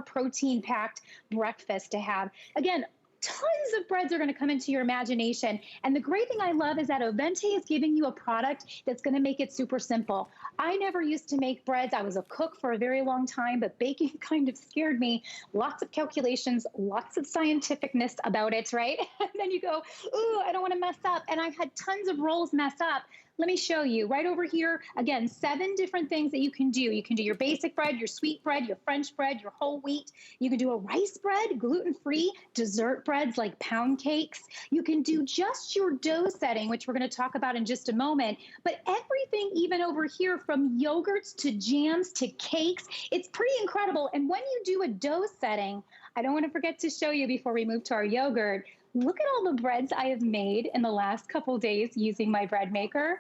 protein packed breakfast to have. Again, tons of breads are going to come into your imagination. And the great thing I love is that Ovente is giving you a product that's going to make it super simple. I never used to make breads. I was a cook for a very long time, but baking kind of scared me. Lots of calculations, lots of scientificness about it, right? And then you go, ooh, I don't want to mess up. And I've had tons of rolls mess up. Let me show you right over here. Again, 7 different things that you can do. You can do your basic bread, your sweet bread, your French bread, your whole wheat. You can do a rice bread, gluten-free, dessert breads like pound cakes. You can do just your dough setting, which we're going to talk about in just a moment. But everything, even over here, from yogurts to jams to cakes, it's pretty incredible. And when you do a dough setting, I don't want to forget to show you before we move to our yogurt. Look at all the breads I have made in the last couple days using my bread maker.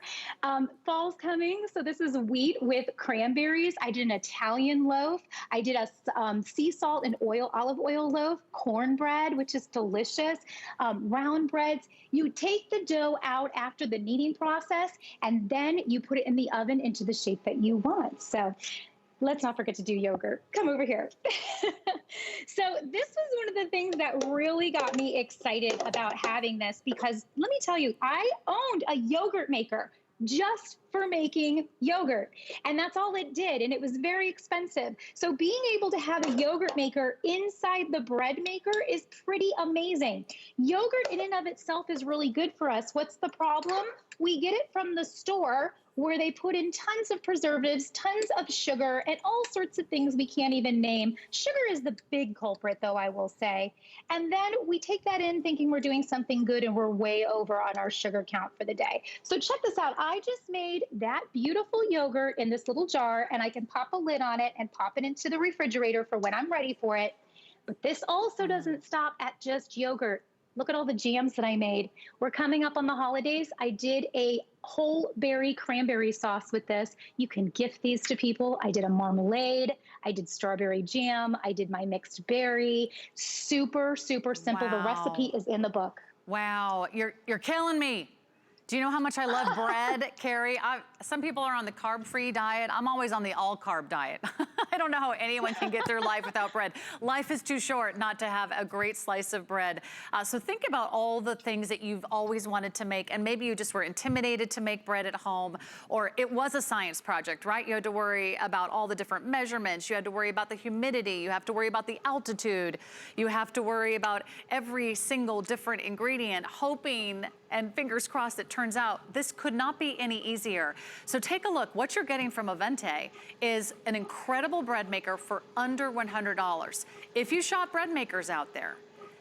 Fall's coming, so this is wheat with cranberries. I did an Italian loaf. I did a sea salt and olive oil loaf, cornbread, which is delicious, round breads. You take the dough out after the kneading process, and then you put it in the oven into the shape that you want. So let's not forget to do yogurt. Come over here. So this was one of the things that really got me excited about having this because let me tell you, I owned a yogurt maker just for making yogurt. And that's all it did. And it was very expensive. So being able to have a yogurt maker inside the bread maker is pretty amazing. Yogurt in and of itself is really good for us. What's the problem? We get it from the store where they put in tons of preservatives, tons of sugar, and all sorts of things we can't even name. Sugar is the big culprit, though, I will say. And then we take that in thinking we're doing something good, and we're way over on our sugar count for the day. So check this out. I just made that beautiful yogurt in this little jar, and I can pop a lid on it and pop it into the refrigerator for when I'm ready for it. But this also doesn't stop at just yogurt. Look at all the jams that I made. We're coming up on the holidays. I did a whole berry cranberry sauce with this. You can gift these to people. I did a marmalade. I did strawberry jam. I did my mixed berry. Super, super simple. Wow. The recipe is in the book. Wow, you're killing me. Do you know how much I love bread, Carrie? Some people are on the carb-free diet. I'm always on the all-carb diet. I don't know how anyone can get through life without bread. Life is too short not to have a great slice of bread. So think about all the things that you've always wanted to make, and maybe you just were intimidated to make bread at home, or it was a science project, right? You had to worry about all the different measurements. You had to worry about the humidity. You have to worry about the altitude. You have to worry about every single different ingredient, hoping and fingers crossed it turns out this could not be any easier. So take a look. What you're getting from Avente is an incredible bread maker for under $100. If you shop bread makers out there,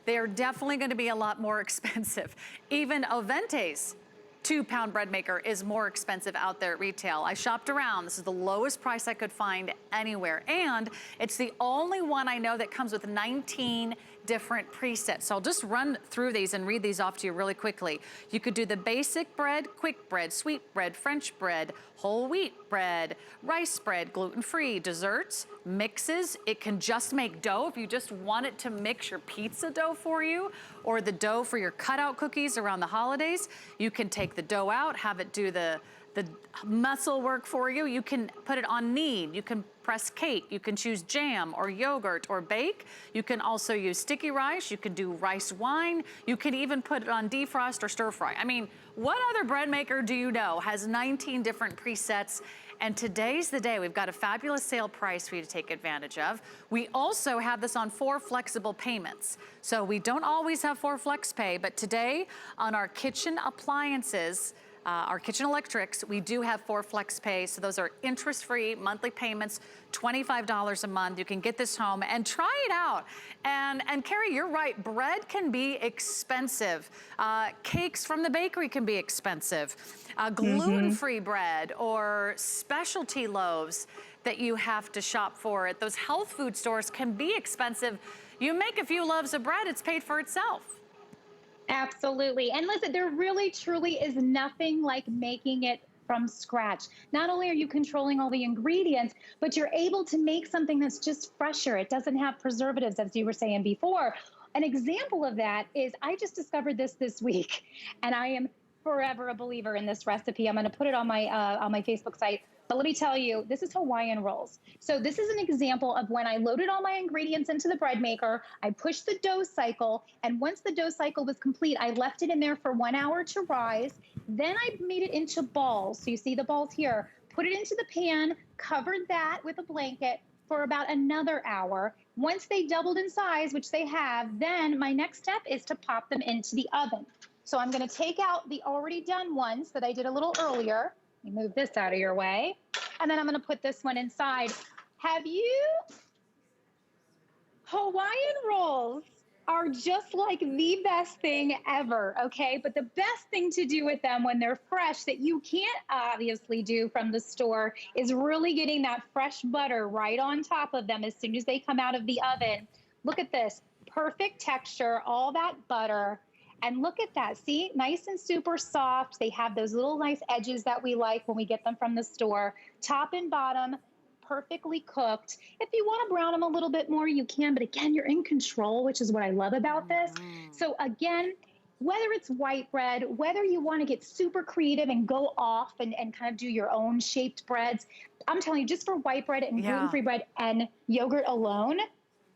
they are definitely going to be a lot more expensive. Even Avente's 2-pound bread maker is more expensive out there at retail. I shopped around. This is the lowest price I could find anywhere. And it's the only one I know that comes with 19 different presets. So I'll just run through these and read these off to you really quickly. You could do the basic bread, quick bread, sweet bread, French bread, whole wheat bread, rice bread, gluten-free, desserts, mixes. It can just make dough if you just want it to mix your pizza dough for you, or the dough for your cutout cookies around the holidays. You can take the dough out, have it do the muscle work for you. You can put it on knead. You can press cake. You can choose jam or yogurt or bake. You can also use sticky rice. You can do rice wine. You can even put it on defrost or stir fry. I mean, what other bread maker do you know has 19 different presets? And today's the day. We've got a fabulous sale price for you to take advantage of. We also have this on 4 flexible payments. So we don't always have 4 flex pay, but today on our kitchen appliances, our kitchen electrics, we do have 4 flex pay. So those are interest-free monthly payments, $25 a month. You can get this home and try it out. And Carrie, you're right, bread can be expensive. Cakes from the bakery can be expensive. Gluten-free bread or specialty loaves that you have to shop for at those health food stores can be expensive. You make a few loaves of bread, it's paid for itself. Absolutely. And listen, there really truly is nothing like making it from scratch. Not only are you controlling all the ingredients, but you're able to make something that's just fresher. It doesn't have preservatives, as you were saying before. An example of that is I just discovered this week, and I am forever a believer in this recipe. I'm going to put it on my Facebook site. But let me tell you, this is Hawaiian rolls. So this is an example of when I loaded all my ingredients into the bread maker, I pushed the dough cycle, and once the dough cycle was complete, I left it in there for 1 hour to rise. Then I made it into balls. So you see the balls here. Put it into the pan, covered that with a blanket for about another hour. Once they doubled in size, which they have, then my next step is to pop them into the oven. So I'm going to take out the already done ones that I did a little earlier. Let me move this out of your way. And then I'm going to put this one inside. Hawaiian rolls are just like the best thing ever, okay? But the best thing to do with them when they're fresh that you can't obviously do from the store is really getting that fresh butter right on top of them as soon as they come out of the oven. Look at this, perfect texture, all that butter. And look at that, see, nice and super soft. They have those little nice edges that we like when we get them from the store. Top and bottom, perfectly cooked. If you want to brown them a little bit more, you can, but again, you're in control, which is what I love about this. So again, whether it's white bread, whether you want to get super creative and go off and kind of do your own shaped breads, I'm telling you, just for white bread and gluten-free bread and yogurt alone,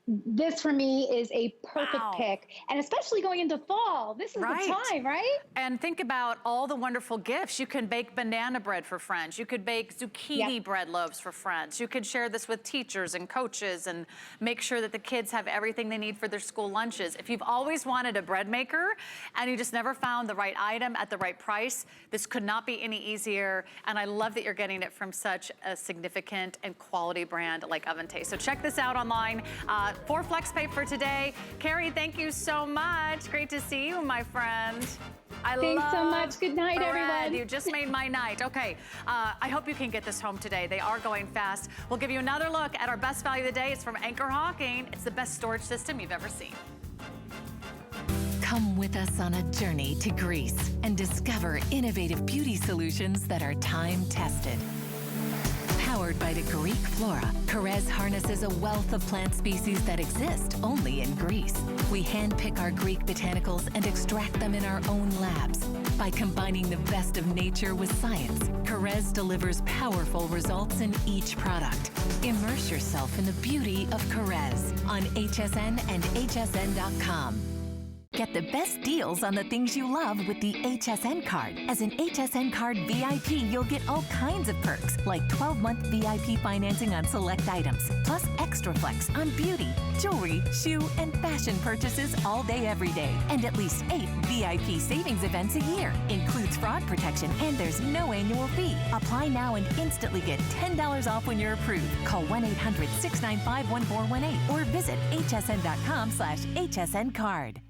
this for me is a perfect pick. And especially going into fall, this is the time, right? And think about all the wonderful gifts. You can bake banana bread for friends. You could bake zucchini bread loaves for friends. You could share this with teachers and coaches and make sure that the kids have everything they need for their school lunches. If you've always wanted a bread maker and you just never found the right item at the right price, this could not be any easier. And I love that you're getting it from such a significant and quality brand like Avente. So check this out online. 4 flex pay for today. Carrie, thank you so much. Great to see you, my friend. Thanks so much. Good night, everyone. You just made my night. Okay, I hope you can get this home today. They are going fast. We'll give you another look at our best value of the day. It's from Hocking. It's the best storage system you've ever seen. Come with us on a journey to Greece and discover innovative beauty solutions that are time-tested. Powered by the Greek flora, Cuisinart harnesses a wealth of plant species that exist only in Greece. We handpick our Greek botanicals and extract them in our own labs. By combining the best of nature with science, Cuisinart delivers powerful results in each product. Immerse yourself in the beauty of Cuisinart on HSN and hsn.com. Get the best deals on the things you love with the HSN card. As an HSN card VIP, you'll get all kinds of perks, like 12-month VIP financing on select items, plus extra flex on beauty, jewelry, shoe, and fashion purchases all day, every day. And at least 8 VIP savings events a year. Includes fraud protection, and there's no annual fee. Apply now and instantly get $10 off when you're approved. Call 1-800-695-1418 or visit hsn.com/hsncard.